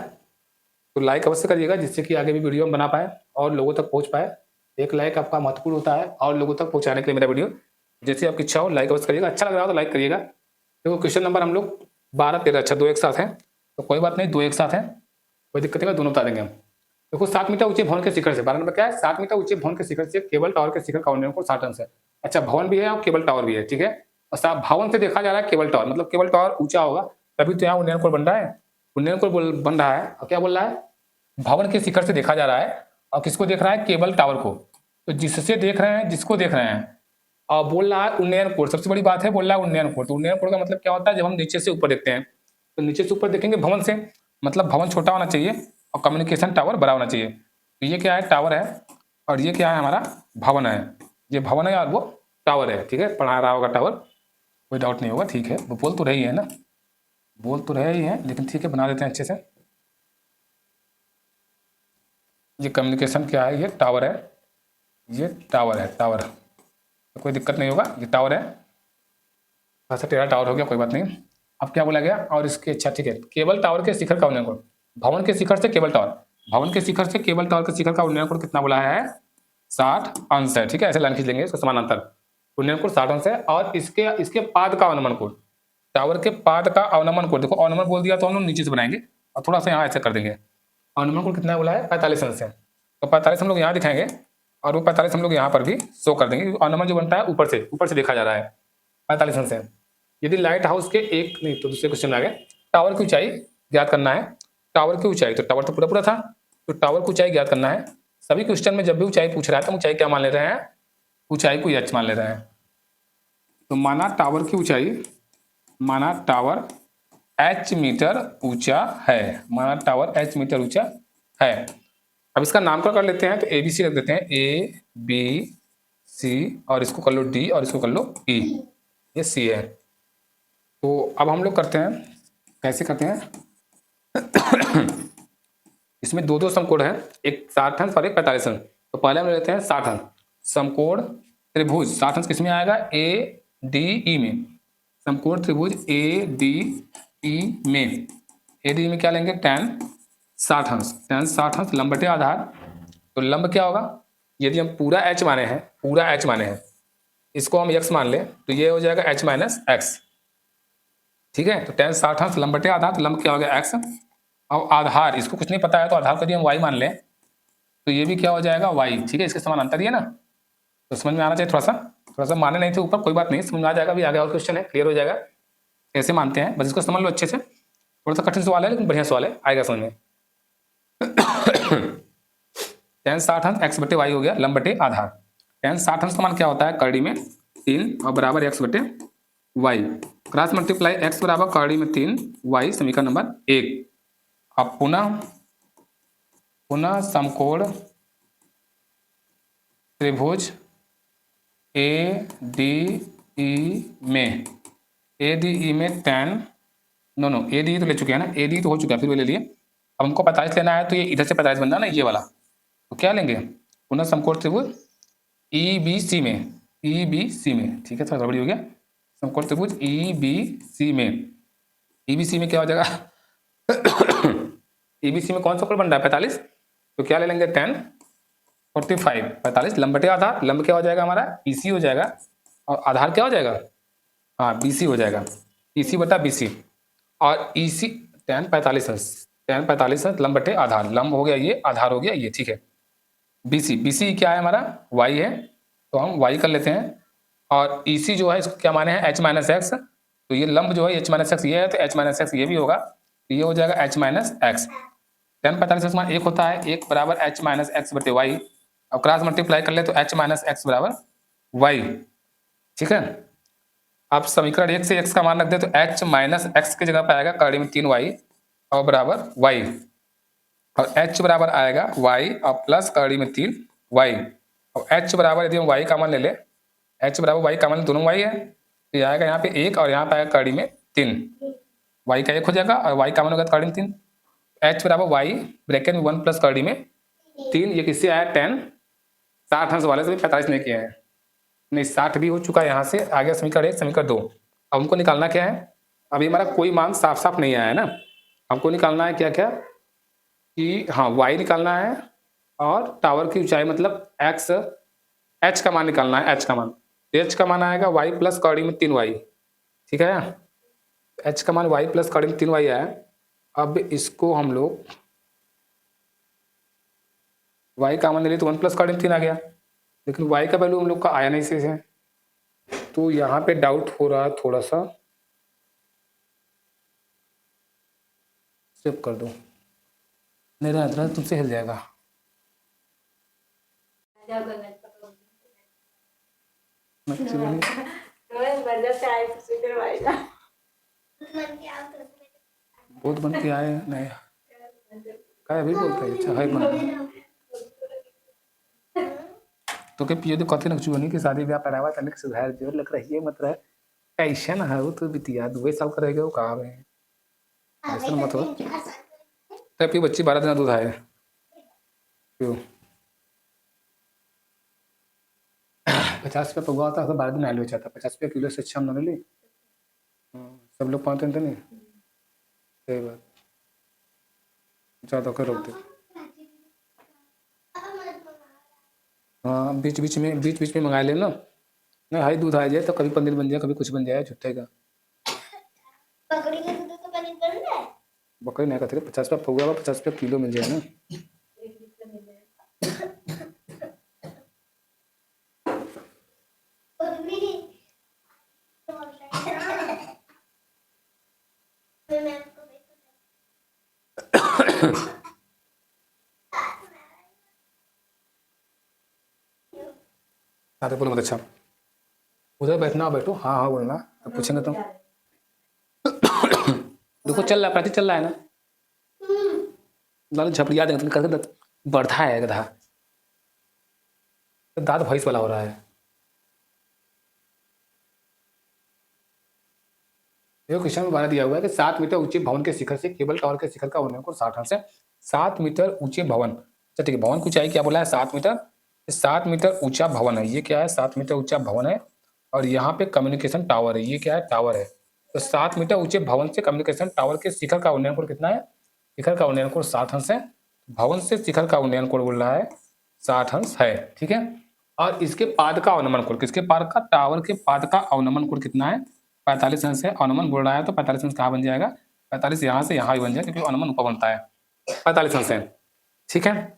तो लाइक अवश्य करिएगा जिससे कि आगे भी वीडियो हम बना पाए और लोगों तक पहुंच पाए। एक लाइक आपका महत्वपूर्ण होता है और लोगों तक पहुंचाने के लिए मेरा वीडियो, जैसे आपकी इच्छा हो लाइक अवश्य करिएगा, अच्छा लग रहा हो तो लाइक करिएगा। देखो क्वेश्चन नंबर हम लोग 12-13, अच्छा 2 एक साथ हैं, तो कोई बात नहीं, 2 एक साथ हैं, कोई दिक्कत नहीं, दोनों बता देंगे हम। देखो 7 मीटर ऊंचे भवन के शिखर से, 12 नंबर क्या है, 7 मीटर ऊंचे भवन के शिखर से केबल टावर के शिखर का उन्नयन को 60 अंश है। अच्छा, भवन भी है और केबल टावर भी है, ठीक है। और भवन से देखा जा रहा है केबल टावर, मतलब केबल टावर ऊंचा होगा तभी तो यहाँ उन्नयन कोड बन रहा है, उन्नयन कोड बन रहा है। और क्या बोल रहा है, भवन के शिखर से देखा जा रहा है, और किसको देख रहा है, केबल टावर को। तो जिससे देख रहे हैं, जिसको देख रहे हैं, और बोल रहा है उन्नयन कोड, सबसे बड़ी बात है, बोल रहा है उन्नयन कोड। तो उन्नयन कोड का मतलब क्या होता है, जब हम नीचे से ऊपर देखते हैं, तो नीचे से ऊपर देखेंगे भवन से, मतलब भवन छोटा होना चाहिए और कम्युनिकेशन टावर बड़ा होना चाहिए। तो ये क्या है, टावर है, और ये क्या है, हमारा भवन है। ये भवन है और वो टावर है, ठीक है, पढ़ा रहा होगा टावर, कोई डाउट नहीं होगा, ठीक है। वो बोल तो रही है ना, बोल तो रहे ही हैं, लेकिन ठीक है, बना देते हैं अच्छे से। ये कम्युनिकेशन क्या है, ये टावर है, ये टावर है, टावर, तो कोई दिक्कत नहीं होगा, ये टावर है, थोड़ा सा टेढ़ा टावर हो गया, कोई बात नहीं। अब क्या बोला गया, और इसके, अच्छा ठीक है, केबल टावर के शिखर का उन्नयन कोण, भवन के शिखर से केबल टावर, भवन के शिखर से केबल टावर के शिखर का उन्नयन कोण कितना बोला है, 60 अंश है, ठीक है, ऐसे लाइन खींच लेंगे इसको, समानांतर उन्नयन कोण 60 अंश है। और इसके इसके पाद का अवनमन कोण, टावर के पाद का अवनमन कोण, देखो अवनमन बोल दिया तो हम लोग नीचे से बनाएंगे और थोड़ा सा यहाँ ऐसे कर देंगे। अवनमन कोण कितना बोला है, 45 अंश है, तो 45 हम लोग यहाँ दिखाएंगे और वो 45 हम लोग यहाँ पर भी शो कर देंगे, क्योंकि अवनमन जो बनता है ऊपर से देखा जा रहा है, 45 अंश है। यदि लाइट हाउस के एक, नहीं तो दूसरे क्वेश्चन में आ गए, टावर की ऊंचाई ज्ञात करना है। टावर की ऊंचाई, तो टावर तो पूरा पूरा था, तो टावर की ऊंचाई ज्ञात करना है। सभी क्वेश्चन में जब भी ऊंचाई पूछ रहा है तो ऊंचाई क्या मान ले रहे हैं, ऊंचाई को एच मान ले रहे हैं। तो माना टावर की ऊंचाई, माना टावर एच मीटर ऊंचा है, माना टावर एच मीटर ऊंचा है। अब इसका नामकरण कर लेते हैं, तो ए बी सी रख देते हैं, ए बी सी, और इसको कर लो डी और इसको कर लो ई, ये सी है। तो अब हम लोग करते हैं, कैसे करते हैं इसमें दो दो समकोण हैं, एक 60 अंश और एक 45 अंश। तो पहले हम लेते हैं 60 अंश, समकोण त्रिभुज 60 अंश किसमें आएगा, ए डी ई में, समकोण त्रिभुज ए डी ई में, ए डी में क्या लेंगे, tan 60 अंश, tan 60 अंश लंब बटे आधार। तो लंब क्या होगा, यदि हम पूरा h माने हैं, पूरा h माने हैं, इसको हम x मान लें तो ये हो जाएगा h माइनस एक्स, ठीक है। तो tan 60 अंश लंब बटे आधार, तो लंब क्या हो गया x, और आधार इसको कुछ नहीं पता है, तो आधार को यदि हम y मान लें तो ये भी क्या हो जाएगा y, ठीक है, इसके समान अंतर ही है ना। तो समझ में आना चाहिए, थोड़ा सा माने नहीं थे ऊपर, कोई बात नहीं, समझ में आ जाएगा, अभी आगे और क्वेश्चन है, क्लियर हो जाएगा कैसे मानते हैं, बस इसको समझ लो अच्छे से। थोड़ा सा कठिन सवाल है लेकिन बढ़िया सवाल है, आएगा समझ में। tan 60 अंश एक्स बटे वाई हो गया, लंब बटे आधार। tan 60 अंश का मान क्या होता है, कड़ी में 3 और बराबर एक्स बटे वाई, क्रॉस मल्टीप्लाई एक्स बराबर कड़ी में 3 वाई, समीकरण नंबर 1। अब पुनः समकोण त्रिभुज ए डी ई में, ए डी ई में tan, नो ए डी तो ले चुके हैं ना, ए डी तो हो चुका है, फिर वो ले लिए। अब हमको 45 लेना है, तो ये इधर से 45 बनना ना, ये वाला, तो क्या लेंगे, पुनः समकोण त्रिभुज ई बी सी में, ई बी सी में, ठीक है, थोड़ा गड़बड़ी हो गया, समकोण त्रिभुज ई बी सी में, ई बी सी में क्या हो जाएगा ई बी सी में कौन सा कोण बन रहा है, 45, तो क्या ले लेंगे, tan 45, 45 लंब बटे आधार, लंब क्या हो जाएगा हमारा BC हो जाएगा, और आधार क्या हो जाएगा, हाँ BC हो जाएगा, EC बटा BC, और EC tan 45 अंश, tan 45 अंश लंब बटे आधार, लंब हो गया ये, आधार हो गया ये, ठीक है। BC क्या है हमारा, y है, तो हम y कर लेते हैं, और EC जो है इसको क्या माने हैं, h माइनस एक्स, तो ये लंब जो है h माइनस एक्स ये है, तो h माइनस एक्स ये भी होगा, तो ये हो जाएगा h माइनस एक्स। tan 45 मान 1 होता है, 1 बराबर h माइनस एक्स बटे वाई, और क्रॉस मल्टीप्लाई कर ले तो h माइनस एक्स बराबर वाई, ठीक है। आप समीकरण 1 से x का मान रख दे तो h माइनस एक्स की जगह पर आएगा कड़ी में 3y और बराबर y, और h बराबर आएगा y और प्लस कड़ी में 3y, और h बराबर यदि हम y का मान ले ले, h बराबर y का मान दोनों y है, तो ये आएगा यहाँ पे 1 और यहाँ पे आएगा कड़ी में 3, y का 1 हो जाएगा और y का मान होगा कड़ी में 3, h बराबर y ब्रैकेट में 1 प्लस कड़ी में 3, ये किससे आया tan 60 अंश वाले से भी 45 नहीं किए हैं। नहीं 60 भी हो चुका है, यहाँ से आ गया समीकरण 1 समीकरण 2। अब हमको निकालना क्या है, अभी हमारा कोई मान साफ साफ नहीं आया है ना, हमको निकालना है क्या क्या कि हाँ y निकालना है और टावर की ऊंचाई मतलब x, h का मान निकालना है, h का मान, h का मान आएगा y प्लस कॉर्डिंग में 3y, ठीक है, h का मान y प्लस कॉर्डिंग में 3y आया। अब इसको हम लोग y का मान ले तो 1 प्लस कॉर्डिंग 3 आ गया, लेकिन y का वैल्यू हम लोग का आया नहीं सही से, तो यहाँ पे डाउट हो रहा है थोड़ा सा, सेव कर दो, नहीं रहा तुमसे हिल जाएगा। बहुत बन के आए नहीं क्या अभी बोलते हैं, अच्छा है बन तो के पियो तो कथे न चुनी की शादी ब्याह पहनावा तने के सुधार जो लग रही है मतलब कैसे ना है वो तो बितिया 2 साल का रहेगा वो कहाँ में ऐसा मत हो, तो पियो बच्ची 12 दिन दूध आए पियो 50 रुपये पगुआ होता है 12 दिन आलू चाहता 50 रुपये किलो से अच्छा हम ना ले सब लोग 5 दिन तो नहीं, सही बात ज़्यादा कर रोक दे। हाँ बीच बीच में मंगा लेना, नहीं हाई दूध आ जाए तो कभी पनीर बन जाए कभी कुछ बन जाए छुट्टे का, बकरी का दूध तो पनीर बन रहा है, बकरी नहीं कहते 50 रुपये पगुआ 50 रुपये किलो मिल जाए ना, हाँ तो बोलो मत अच्छा उधर बैठना बैठो, हाँ हाँ बोलना अब पूछेंगे तो देखो चल रहा प्रैक्टिस चल रहा है ना, लाल झपड़िया देंगे तुम करके बढ़ा है गधा, दांत भैंस वाला हो रहा है। देखो क्वेश्चन में बना दिया हुआ है कि 7 मीटर ऊंचे भवन के शिखर से केबल टावर के शिखर का उन्नयन को 60 अंश है। 7 मीटर ऊंचे भवन, अच्छा ठीक है, भवन की ऊंचाई क्या बोला है 7 मीटर, 7 मीटर ऊंचा भवन है, ये क्या है 7 मीटर ऊंचा भवन है, और यहाँ पे कम्युनिकेशन टावर है, ये क्या है टावर है, तो 7 मीटर ऊंचे भवन से कम्युनिकेशन टावर के शिखर का उन्नयन कोण कितना है, शिखर का उन्नयन कोण 60 अंश है, भवन से शिखर का उन्नयन कोण बोल रहा है 60 अंश है, ठीक है। और इसके पाद का अवनमन कोण, किसके पाद का, टावर के पाद का अवनमन कोण कितना है 45 अंश है, अवनमन बोल रहा है तो 45 अंश कहाँ बन जाएगा, 45 यहाँ से यहाँ भी बन जाएगा क्योंकि अवनमन ऊपर बनता है 45 अंश है, ठीक है।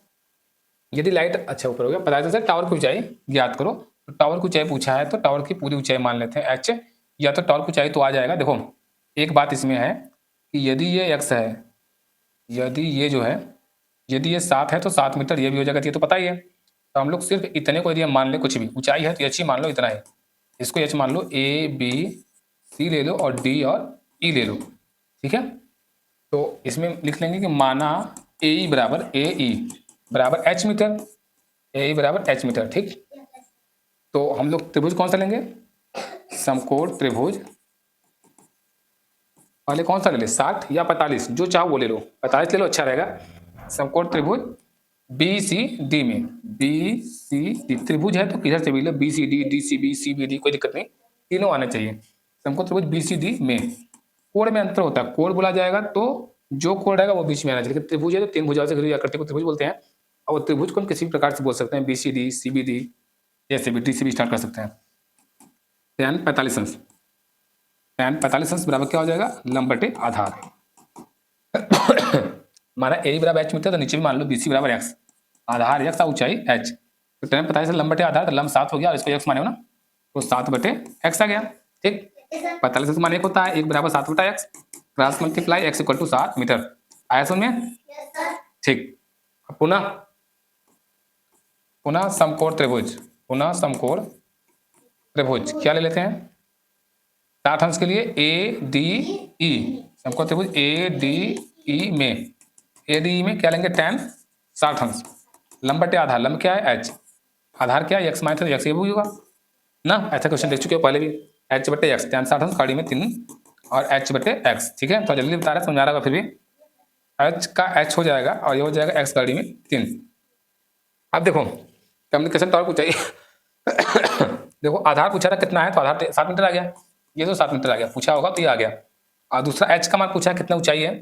यदि लाइट अच्छा ऊपर हो गया 45 अंश, टावर की ऊंचाई ज्ञात करो, तो टावर की ऊंचाई पूछा है तो टावर की पूरी ऊंचाई मान लेते हैं h, या तो टावर की ऊंचाई तो आ जाएगा, देखो एक बात इसमें है कि यदि ये x है, यदि ये जो है यदि ये 7 है तो 7 मीटर ये भी हो जाएगा, ये तो पता ही है, तो हम लोग सिर्फ इतने को यदि हम मान ले, कुछ भी ऊंचाई है तो h ही मान लो, इतना है, इसको h मान लो, a b c ले लो और d और e ले लो, ठीक है। तो इसमें लिख लेंगे कि माना ए बराबर ए ई बराबर h मीटर, ए बराबर h मीटर, ठीक। तो हम लोग त्रिभुज कौन सा लेंगे, समकोण त्रिभुज, पहले कौन सा ले ले 60 या 45 जो चाहो वो ले लो, 45 ले लो अच्छा रहेगा। समकोण त्रिभुज बी सी डी में, बी सी डी त्रिभुज है तो किधर से भी लो, B C D, D C B, C B D, कोई दिक्कत नहीं, तीनों आने चाहिए। समकोण त्रिभुज बी सी डी में कोण में अंतर होता है, कोण बोला जाएगा तो जो कोण रहेगा वो बीच में आना चाहिए, लेकिन त्रिभुज है तो 3 भुजाओं से घिरी आकृति को त्रिभुज बोलते हैं, और त्रिभुज को हम किसी भी प्रकार से बोल सकते हैं, B C D, C B D, जैसे भी डी से भी स्टार्ट कर सकते हैं। tan 45 अंश, tan 45 अंश बराबर क्या हो जाएगा, लंब बटे आधार हमारा ए बराबर h मीटर, तो नीचे भी मान लो bc बराबर x, आधार x और ऊंचाई h, तो tan 45 से लंब बटे आधार, तो लंब 7 हो गया और इसको x माने हो ना, तो 7 बटे x आ गया, ठीक। 45 अंश मान 1 होता है, 1 बराबर 7 बटा x, cross multiply x equal to 7 metre, आया समझ में, ठीक। पुनः पुनः समकोण त्रिभुज, पुनः समकोण त्रिभुज क्या ले लेते हैं 60 अंश के लिए ए डी ई, समकोण त्रिभुज ए डी ई में, ए डी ई में क्या लेंगे tan 60 अंश, लंब बटे आधार, लंब क्या है h, आधार क्या है x माइनस x, ये भी होगा ना, ऐसा क्वेश्चन देख चुके हो पहले भी, h बटे x, tan 60 अंश कड़ी में 3 और h बटे x, ठीक है। तो जल्दी बता रहा समझा रहा फिर भी, h का h हो जाएगा और ये हो जाएगा x कड़ी में 3। अब देखो कम्युनिकेशन टावर की ऊंचाई देखो आधार पूछा था कितना है, तो आधार 7 मीटर आ गया, ये तो 7 मीटर आ गया, पूछा होगा तो ये आ गया। और दूसरा एच का मान पूछा है कितना ऊंचाई है,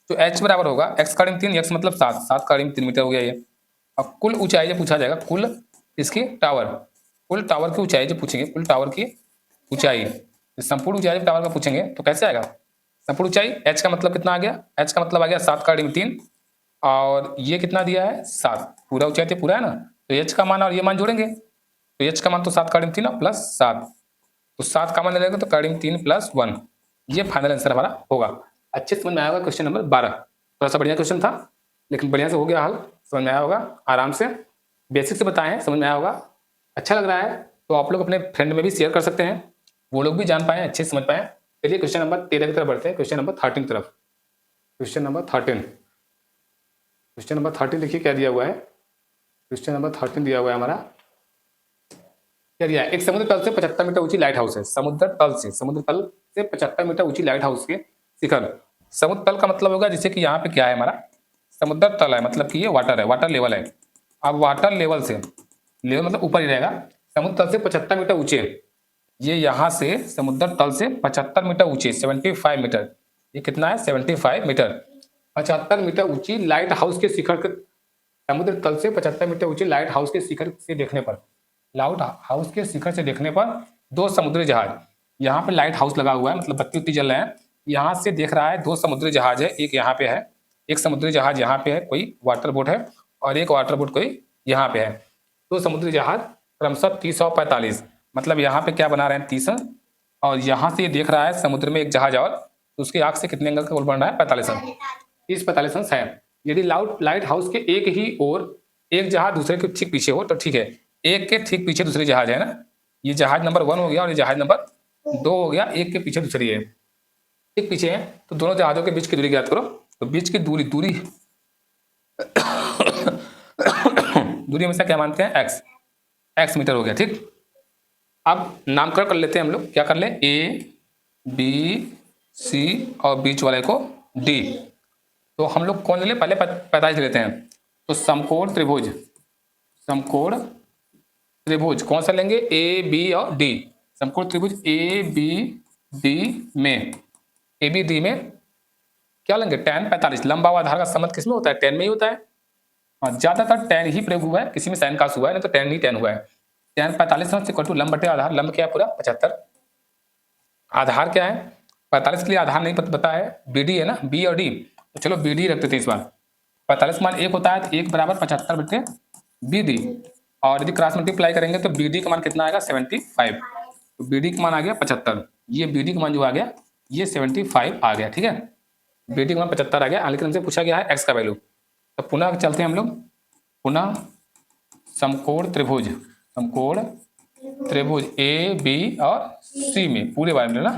तो एच बराबर होगा एक्स का ऋण 3, एक्स मतलब 7, 7 का ऋण 3 मीटर हो गया ये। अब कुल ऊंचाई जो पूछा जाएगा, कुल इसकी टावर, कुल टावर की ऊंचाई जो पूछेंगे, कुल टावर की ऊंचाई, संपूर्ण ऊंचाई टावर का पूछेंगे तो कैसे आएगा, संपूर्ण ऊंचाई एच का मतलब कितना आ गया, एच का मतलब आ गया 7 का ऋण 3, और ये कितना दिया है 7, पूरा ऊंचाई तो पूरा है ना, तो एच का मान और ये मान जोड़ेंगे, तो एच का मान तो 7 का ऋण 3 प्लस 7, तो 7 का मान लेंगे तो का ऋण 3 प्लस 1, ये फाइनल आंसर हमारा होगा। अच्छे समझ में आया होगा क्वेश्चन नंबर 12, थोड़ा सा बढ़िया क्वेश्चन था लेकिन बढ़िया से हो गया हल, समझ में आया होगा, आराम से बेसिक से बताएं, समझ में आया होगा, अच्छा लग रहा है तो आप लोग अपने फ्रेंड में भी शेयर कर सकते हैं, वो लोग भी जान पाए, अच्छे से समझ पाए। चलिए क्वेश्चन नंबर 13 की तरफ बढ़ते हैं, क्वेश्चन नंबर 13 की तरफ। क्वेश्चन नंबर 13, क्वेश्चन नंबर 13 देखिए क्या दिया हुआ है, क्वेश्चन नंबर 13 दिया हुआ है हमारा, क्या दिया है, एक समुद्र तल से 75 मीटर ऊंची लाइट हाउस है, समुद्र तल से 75 मीटर ऊंची लाइट हाउस के शिखर, समुद्र तल का मतलब होगा जैसे कि यहाँ पे क्या है हमारा, समुद्र तल है मतलब कि ये वाटर है, वाटर लेवल है। अब वाटर लेवल से, लेवल मतलब ऊपर ही रहेगा, समुद्र तल से 75 मीटर ऊंचे, ये यहाँ से समुद्र तल से 75 मीटर ऊंचे, 75 मीटर, ये कितना है 75 मीटर, 75 मीटर ऊंची लाइट हाउस के शिखर के, समुद्र तल से 75 मीटर ऊंचे लाइट हाउस के शिखर से देखने पर, लाइट हाउस के शिखर से देखने पर दो समुद्री जहाज, यहाँ पे लाइट हाउस लगा हुआ है मतलब बत्ती उत्ती जल रहे हैं, यहाँ से देख रहा है दो समुद्री जहाज है, एक यहाँ पे है, एक समुद्री जहाज यहाँ पे है कोई वाटर बोट है, और एक वाटर बोट कोई यहाँ पे है, दो समुद्री जहाज क्रमशः 30 और 45, मतलब यहाँ पे क्या बना रहे हैं 30, और यहाँ से ये देख रहा है समुद्र में एक जहाज और, तो उसकी आंख से कितने एंगल का कोण बन रहा है 45 अंश, 30-45 अंश है। यदि लाइट हाउस के एक ही ओर एक जहाज दूसरे के ठीक पीछे हो तो ठीक है, एक के ठीक पीछे दूसरे जहाज है ना, ये जहाज नंबर 1 हो गया और ये जहाज नंबर 2 हो गया, एक के पीछे दूसरी है, ठीक पीछे है, तो दोनों जहाजों के बीच की दूरी ज्ञात करो, तो बीच की दूरी दूरी दूरी हमेशा क्या मानते हैं एक्स मीटर हो गया, ठीक। अब नामकरण कर लेते हैं हम लोग, क्या कर ले, ए बी सी और बीच वाले को डी, तो हम लोग कौन ले ले, पहले 45 लेते हैं, तो समकोण त्रिभुज, समकोण त्रिभुज कौन सा लेंगे, ए बी और डी, समकोण त्रिभुज ए बी डी में, ए बी डी में क्या लेंगे tan 45, लंबा हुआ आधार का संबंध किसमें होता है, tan में ही होता है, हाँ ज्यादातर tan ही प्रयोग हुआ है, किसी में sin का हुआ है नहीं तो tan ही tan हुआ है, tan 45 इक्वल टू लंब बटे आधार, लंब क्या है पूरा 75, आधार क्या है 45 के लिए आधार नहीं पता है, बी डी है ना, बी और डी, तो चलो बी डी रख देते हैं इस बार, 45 मान 1 होता है तो 1 बराबर 75 बटे बी डी, और यदि क्रॉस मल्टीप्लाई करेंगे तो बी डी का मान कितना आएगा 75, तो बी डी का मान आ गया 75, ये बी डी का मान जो आ गया ये 75 आ गया, ठीक है, बी डी का मान 75 आ गया, लेकिन हमसे पूछा गया है एक्स का वैल्यू, तो पुनः चलते हैं हम लोग, पुनः समकोण त्रिभुज, समकोण त्रिभुज ए बी और सी में पूरे बारे में ना,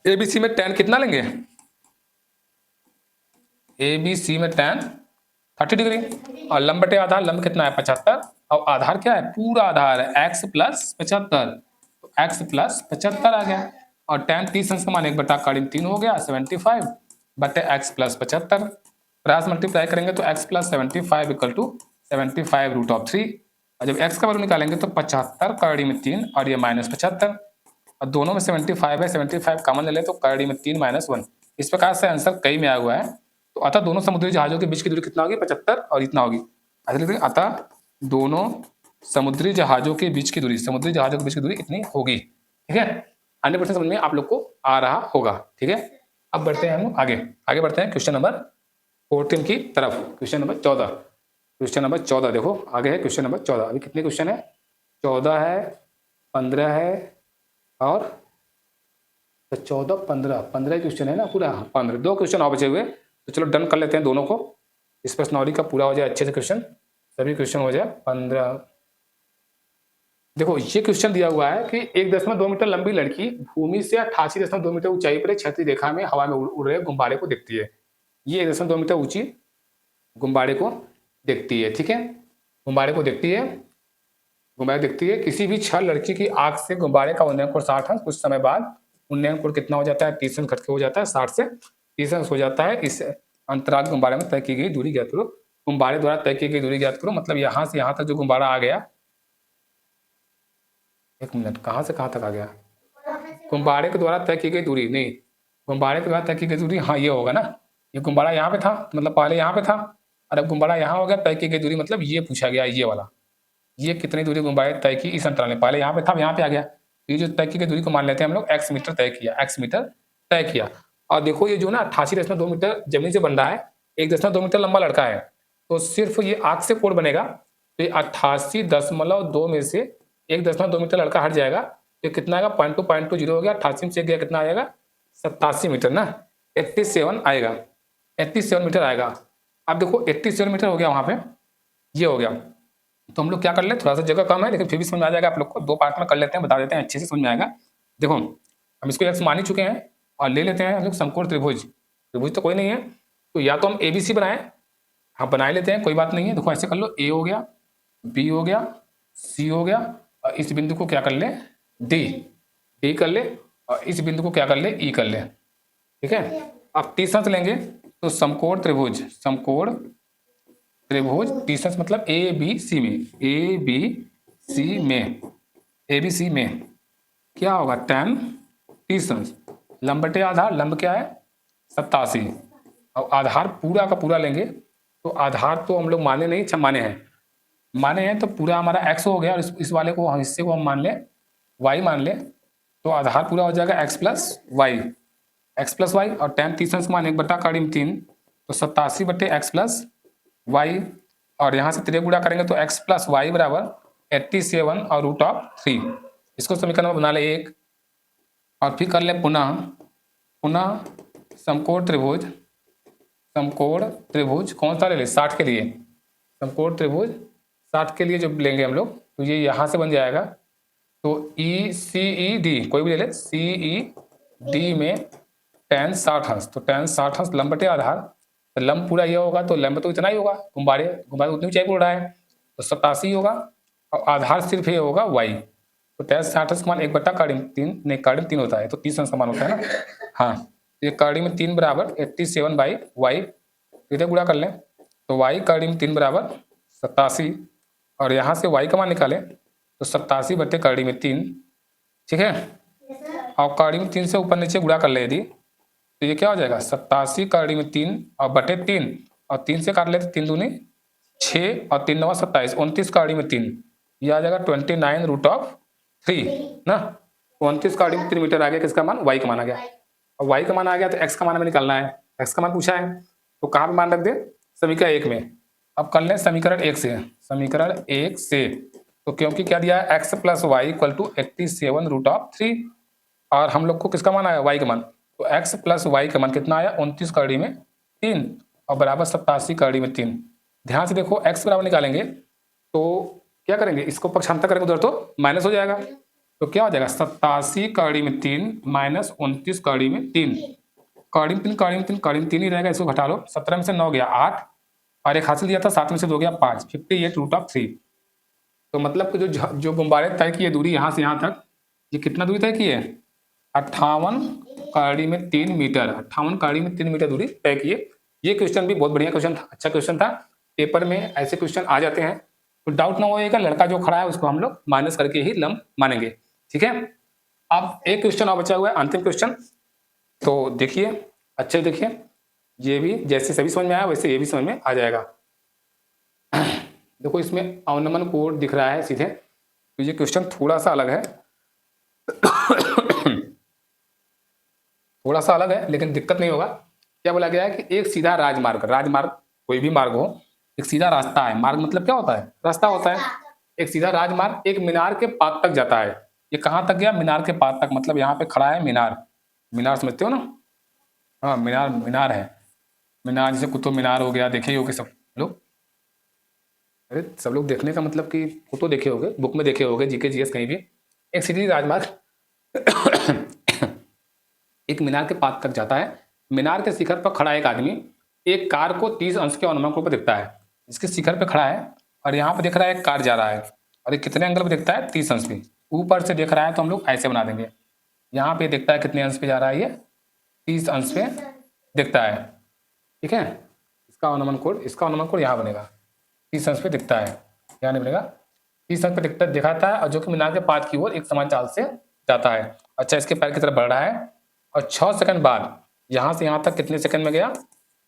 ए बी सी में tan कितना लेंगे, ए बी सी में tan 30 डिग्री, और लंब बटे आधार, लंब कितना है 75, और आधार क्या है पूरा आधार है x प्लस 75, तो x प्लस 75 आ गया, और tan 30 अंश का मान 1 बटा 3 हो गया 75 बटे x प्लस 75, क्रॉस मल्टीप्लाई करेंगे तो x plus 75 equal to 75 root of 3, और जब x का वैल्यू निकालेंगे तो 75 का 3 और ये माइनस 75, और दोनों में 75 है, 75 कॉमन ले ले तो का 3 माइनस 1, इस प्रकार से आंसर कई में आया हुआ है, तो अतः दोनों समुद्री जहाजों के बीच की दूरी कितना होगी 75 और इतना होगी, अतः दोनों समुद्री जहाजों के बीच की दूरी, समुद्री जहाजों के बीच की दूरी इतनी होगी, ठीक है, 100% समझ में आप लोग को आ रहा होगा, ठीक है। अब बढ़ते हैं हम आगे बढ़ते हैं क्वेश्चन नंबर 14 की तरफ, क्वेश्चन नंबर 14, क्वेश्चन नंबर 14 देखो आगे है क्वेश्चन नंबर 14, अभी कितने क्वेश्चन है 14 है, 15 है, और 15 क्वेश्चन है ना पूरा, 15 2 क्वेश्चन और बचे हुए, तो चलो डन कर लेते हैं दोनों को, इस प्रश्नावली का पूरा हो जाए अच्छे से क्वेश्चन, सभी क्वेश्चन हो जाए 15। देखो ये क्वेश्चन दिया हुआ है कि 1.2 मीटर लंबी लड़की भूमि से 88.2 मीटर ऊंचाई पर एक क्षैतिज रेखा में हवा में उड़ रहे गुब्बारे को देखती है, ये 1.2 मीटर ऊंची गुब्बारे को देखती है, ठीक है, गुब्बारे को देखती है, किसी भी छह लड़की की आंख से गुब्बारे का उन्नयन कोण 60 अंश, कुछ समय बाद उन्नयन कोण कितना हो जाता है 30 अंश घट के हो जाता है 60 से 30 अंश हो जाता है, इस अंतराल गुब्बारे में तय की गई दूरी ज्ञात करो, गुब्बारे द्वारा तय की गई दूरी ज्ञात करो। मतलब यहाँ से यहाँ तक जो गुब्बारा आ गया, एक मिनट, कहाँ से कहाँ तक आ गया? गुब्बारे के द्वारा तय की गई दूरी, नहीं, गुब्बारे के द्वारा तय की गई दूरी, हाँ ये होगा ना, ये गुब्बारा यहाँ पे था, मतलब पहले यहाँ पे था और अब गुब्बारा यहाँ हो गया। तय की गई दूरी मतलब ये पूछा गया, ये वाला, ये कितनी दूरी गुब्बारे तय की इस अंतराल में, पहले यहाँ पे था, अब यहाँ पे आ गया। ये जो तय की गई दूरी को मान लेते हैं हम लोग x मीटर तय किया, x मीटर तय किया। और देखो ये जो ना 88.2 मीटर जमीन से बन रहा है, 1.2 मीटर लंबा लड़का है, तो सिर्फ ये आग से कोण बनेगा, तो ये 88.2 में से 1.2 मीटर लड़का हट जाएगा, तो कितना आएगा? 0.2 हो गया, 88 से गया कितना आएगा? 87 मीटर ना, 87 आएगा, 87 मीटर आएगा। अब देखो 87 मीटर हो गया वहाँ पे, ये हो गया। तो हम लोग क्या कर ले, थोड़ा सा जगह कम है लेकिन फिर भी समझ में आ जाएगा आप लोग को, दो पार्ट में कर लेते हैं, बता देते हैं, अच्छे से समझ में आएगा। देखो हम इसको एक्स मान ही चुके हैं और ले लेते हैं हम लोग समकोण त्रिभुज। त्रिभुज तो कोई नहीं है, तो या तो हम ABC बनाएं, हाँ बना लेते हैं, कोई बात नहीं है। देखो ऐसे कर लो, A हो गया, B हो गया, C हो गया, और इस बिंदु को क्या कर ले, D कर ले, और इस बिंदु को क्या कर ले, E कर ले, ठीक है। अब तीसरा लेंगे तो समकोण त्रिभुज, समकोण त्रिभुज तीसरा मतलब ABC में, ABC में क्या होगा? tan तीसरा, लंब बटे आधार, लंब क्या है? 87, और आधार पूरा का पूरा लेंगे, तो आधार तो हम लोग माने नहीं, माने हैं तो पूरा हमारा x हो गया, और इस वाले को, हिस्से को हम मान ले y मान ले, तो आधार पूरा हो जाएगा x प्लस वाई, और tan तीसरा मान 1/3, तो 87/x प्लस वाई, और यहाँ से 3 गुणा करेंगे तो x प्लस वाई बराबर 87 और √3। इसको समीकरण में बना ले 1, और फिर कर ले पुनः समकोण त्रिभुज कौन सा ले ले? 60 के लिए, समकोण त्रिभुज 60 के लिए जो लेंगे हम लोग, तो ये यहाँ से बन जाएगा, तो ECED कोई भी ले ले, CED में tan 60 अंश, तो tan 60 अंश लंब बटे आधार, तो लंब पूरा ये होगा, तो लंब तो इतना ही होगा, गुब्बारे उतनी ऊंचाई बोल रहा है, तो 87 होगा, और आधार सिर्फ ये होगा y, तो tan 60 अंश का मान 1/3 नहीं, काड़ी में 3 होता है, तो 30 अंश का मान होता है ना, हाँ, तो ये काड़ी में 3 बराबर 87/y, इधर गुणा कर लें, तो y काड़ी में 3 बराबर 87, और यहाँ से y का मान निकालें तो 87/3, ठीक है। और काड़ी में 3 से ऊपर नीचे गुणा कर ले यदि, तो ये क्या हो जाएगा? 87 काड़ी में 3 और बटे 3, और 3 से काट लेते 3 दूनी 6 और 3 9 27, 29 काड़ी में 3, ये आ जाएगा 29√3 ना, 29 काड़ी में 3 मीटर आ गया, किसका मान? y का मान आ गया, और y का मान आ गया तो x का मान हमें निकालना है, x का मान पूछा है, तो कहाँ पे मान रख दे? समीकरण 1 में। अब कर लें समीकरण 1 से, तो क्योंकि क्या दिया है? x plus Y equal to 87√3, और हम लोग को किसका मान आया? y का मान, तो x प्लस वाई का मान कितना आया? 29 कड़ी में 3 और बराबर 87 कड़ी में 3। ध्यान से देखो, x बराबर निकालेंगे तो क्या करेंगे? इसको पक्षांतर करेंगे उधर तो माइनस हो जाएगा, तो क्या हो जाएगा? 87 कड़ी में 3 माइनस 29 कड़ी में 3, कड़ी में 3 ही रहेगा, इसको घटा लो, 17 में से 9 गया 8, और एक हासिल दिया था 7 में से 2 गया 5, 58√3। तो मतलब कि जो गुब्बारे तय किए दूरी यहाँ से यहाँ तक, ये कितना दूरी तय की है? 58 कड़ी में 3 मीटर, 58 कड़ी में 3 मीटर दूरी तय किए। ये क्वेश्चन भी बहुत बढ़िया क्वेश्चन था, अच्छा क्वेश्चन था, पेपर में ऐसे क्वेश्चन आ जाते हैं, तो डाउट ना होएगा, लड़का जो खड़ा है उसको हम लोग माइनस करके ही लंब मानेंगे, ठीक है। अब एक क्वेश्चन और बचा हुआ है, अंतिम क्वेश्चन, तो देखिए अच्छे देखिए, ये भी जैसे सभी समझ में आया वैसे ये भी समझ में आ जाएगा। देखो इसमें अवनमन कोण दिख रहा है सीधे, तो ये क्वेश्चन थोड़ा सा अलग है थोड़ा सा अलग है, लेकिन दिक्कत नहीं होगा। क्या बोला गया है कि एक सीधा राजमार्ग कोई भी मार्ग हो, एक सीधा रास्ता है, मार्ग मतलब क्या होता है? रास्ता होता है। एक सीधा राजमार्ग एक मीनार के पात तक जाता है। ये कहाँ तक गया? मीनार के पात तक, मतलब यहाँ पे खड़ा है मीनार समझते हो ना? हाँ, मीनार है, मीनार जैसे कुतुब मीनार हो गया, देखे ही होगे सब लोग। अरे सब लोग देखने का मतलब कि फोटो देखे होगे, बुक में देखे होगे, जीके जीएस कहीं भी। एक सीधी राजमार्ग एक मीनार के पात तक जाता है। मीनार के शिखर पर खड़ा एक आदमी एक कार को 30 अंश के अवनमन कोण पर देखता है। इसके शिखर पे खड़ा है और यहाँ पे देख रहा है एक कार जा रहा है, और ये कितने एंगल पे देखता है? 30 अंश पे। ऊपर से देख रहा है तो हम लोग ऐसे बना देंगे, यहाँ पे देखता है कितने अंश पे जा रहा है? ये 30 अंश पे देखता है, ठीक है। इसका इसका ऑर्नामेंट कोड यहाँ बनेगा, 30 अंश पे दिखता है, यहाँ नहीं बनेगा, 30 अंश पे दिखाता है, और जो कि मीनार के पाथ की ओर एक समान चाल से जाता है। अच्छा, इसके पैर की तरफ बढ़ रहा है, और 6 सेकंड बाद यहाँ से यहाँ तक कितने सेकंड में गया,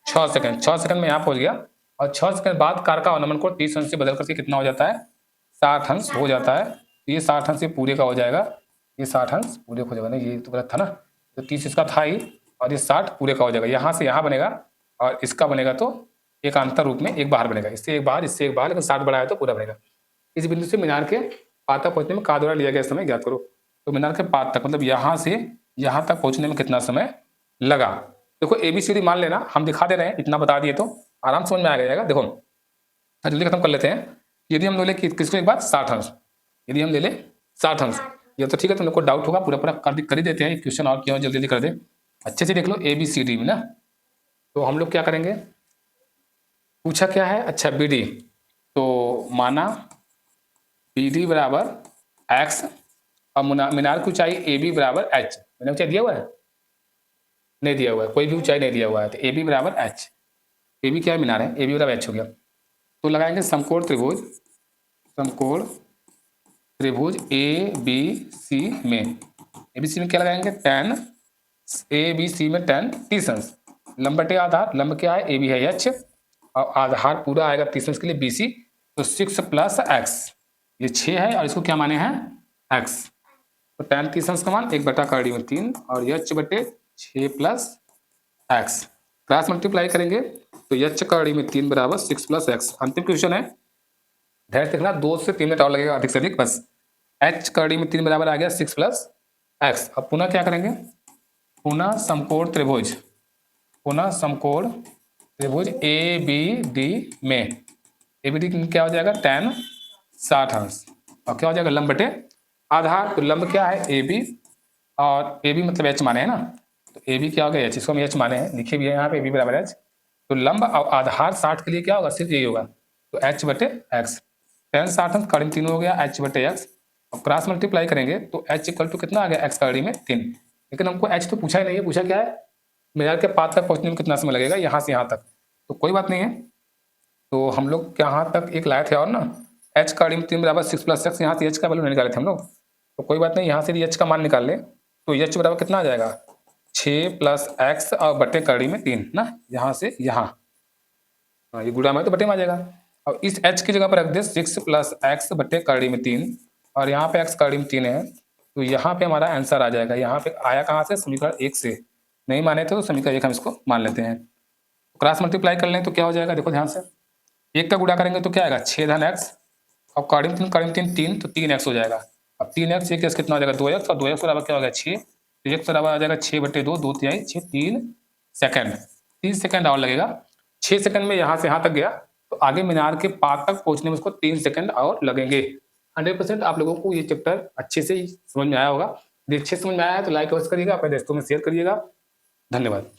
6 सेकंड, 6 सेकंड में यहाँ पहुंच गया, और 6 सेकंड बाद कार का ऑर्नामेंट कोड 30 अंश से बदल करके कितना हो जाता है, 60 अंश हो जाता है। ये 60 अंश से पूरे का हो जाएगा, ये 60 अंश पूरे का हो जाएगा ना, ये तो गलत था ना, तो 30 इसका था ही, और ये 60 पूरे का हो जाएगा। यहाँ से यहाँ बनेगा, और इसका बनेगा तो एक अंतर रूप में एक बाहर बनेगा, इससे एक बाहर, इससे एक बाहर, लेकिन 60 बड़ा है तो पूरा बनेगा। इस बिंदु से मीनार के पात तक पहुंचने में का द्वारा लिया गया समय ज्ञात करो। तो मीनार के पात तक मतलब यहाँ से यहाँ तक पहुंचने में कितना समय लगा। देखो ABCD मान लेना, हम दिखा दे रहे हैं, इतना बता दिए तो आराम समझ में आ जाएगा। देखो जल्दी खत्म कर लेते हैं। यदि हम ले किसको एक बार 60 अंश, यदि हम ले ले 60 अंश, ये तो ठीक है, तुम लोग को डाउट होगा, पूरा पूरा कर ही देते हैं क्वेश्चन, और क्यों जल्दी कर दे, अच्छे से देख लो ABCD में ना। तो हम लोग क्या करेंगे, पूछा क्या है, अच्छा BD, तो माना BD बराबर x, और मीनार की ऊंचाई AB बराबर h, मैंने ऊंचाई दिया हुआ है, नहीं दिया हुआ है, कोई भी ऊंचाई नहीं दिया हुआ है, तो AB बराबर h, AB क्या है, मीनार है, AB बराबर h हो गया। तो लगाएंगे समकोण त्रिभुज ABC में, ABC में क्या लगाएंगे, tan, ABC में tan 30 अंश, लंब बटे आधार, लंब क्या है, AB है h, और आधार पूरा आएगा 30 अंश के लिए BC, तो 6 + x, ये 6 है, और इसको क्या माने हैं, x, तो tan 30 अंश का मान 1/3, और h बटे 6 + x, क्रॉस मल्टीप्लाई करेंगे तो h का ऋण में 3 बराबर 6 + x। अंतिम क्वेश्चन है, धैर्य देखना, 2 से 3 मिनट और लगेगा अधिक से अधिक, बस h का ऋण में 3 बराबर आ गया 6 + x। अब पुनः क्या करेंगे, पुनः समकोण त्रिभुज ABD में, ABD क्या हो जाएगा, tan 60 अंश, और क्या हो जाएगा, लंब बटे आधार, तो लंब क्या है AB, और AB मतलब h माने है ना, तो AB क्या हो गया, h, इसको हम h माने हैं, लिखे भी है यहाँ पे AB बराबर h, तो लंब और आधार 60 के लिए क्या होगा, सिर्फ यही होगा, तो h बटे x, tan 60 अंश का ऋण 3 हो गया, h बटे x, और क्रॉस मल्टीप्लाई करेंगे तो h इक्वल टू कितना आ गया, x का ऋण में 3, लेकिन हमको h तो पूछा ही नहीं है, पूछा क्या है, मीनार के पात तक पहुंचने में कितना समय लगेगा, यहाँ से यहाँ तक, तो कोई बात नहीं है, तो हम लोग यहाँ तक एक लाए थे, और ना h का ऋण 3 बराबर 6 + x, यहाँ से h का वैल्यू नहीं निकाले थे हम लोग, तो कोई बात नहीं, यहाँ से h का मान निकाल ले, तो h बराबर कितना आ जाएगा, 6 + x और बटे का ऋण में 3 ना, यहाँ से यहाँ, ये गुणा में तो बटे में आ जाएगा, और इस h की जगह पर रख दे 6 + x बटे का ऋण में 3, और यहाँ पे x का ऋण 3 है, तो यहाँ पे हमारा आंसर आ जाएगा, यहाँ पे आया कहाँ से, समीकरण 1 से, नहीं माने थे तो समीकरण 1 हम इसको मान लेते हैं। क्रॉस मल्टीप्लाई कर लें तो क्या हो जाएगा, देखो ध्यान से, 1 का गुणा करेंगे तो क्या आएगा, 6 x, और का ऋण 3 तो 3x हो जाएगा, अब 3x 1 कितना हो जाएगा, 2x, और 2x बराबर क्या हो गया 6, तो x बराबर आ जाएगा 6/2, 2 तिहाई 6, 3 सेकंड, 3 सेकंड और लगेगा, 6 सेकंड में यहाँ से यहाँ तक गया, तो आगे मीनार के पात तक पहुंचने में उसको 3 सेकंड और लगेंगे। 100% आप लोगों को ये चैप्टर अच्छे से समझ में आया होगा, यदि अच्छे समझ में आया है तो लाइक अवश्य करिएगा, अपने दोस्तों में शेयर करिएगा, धन्यवाद।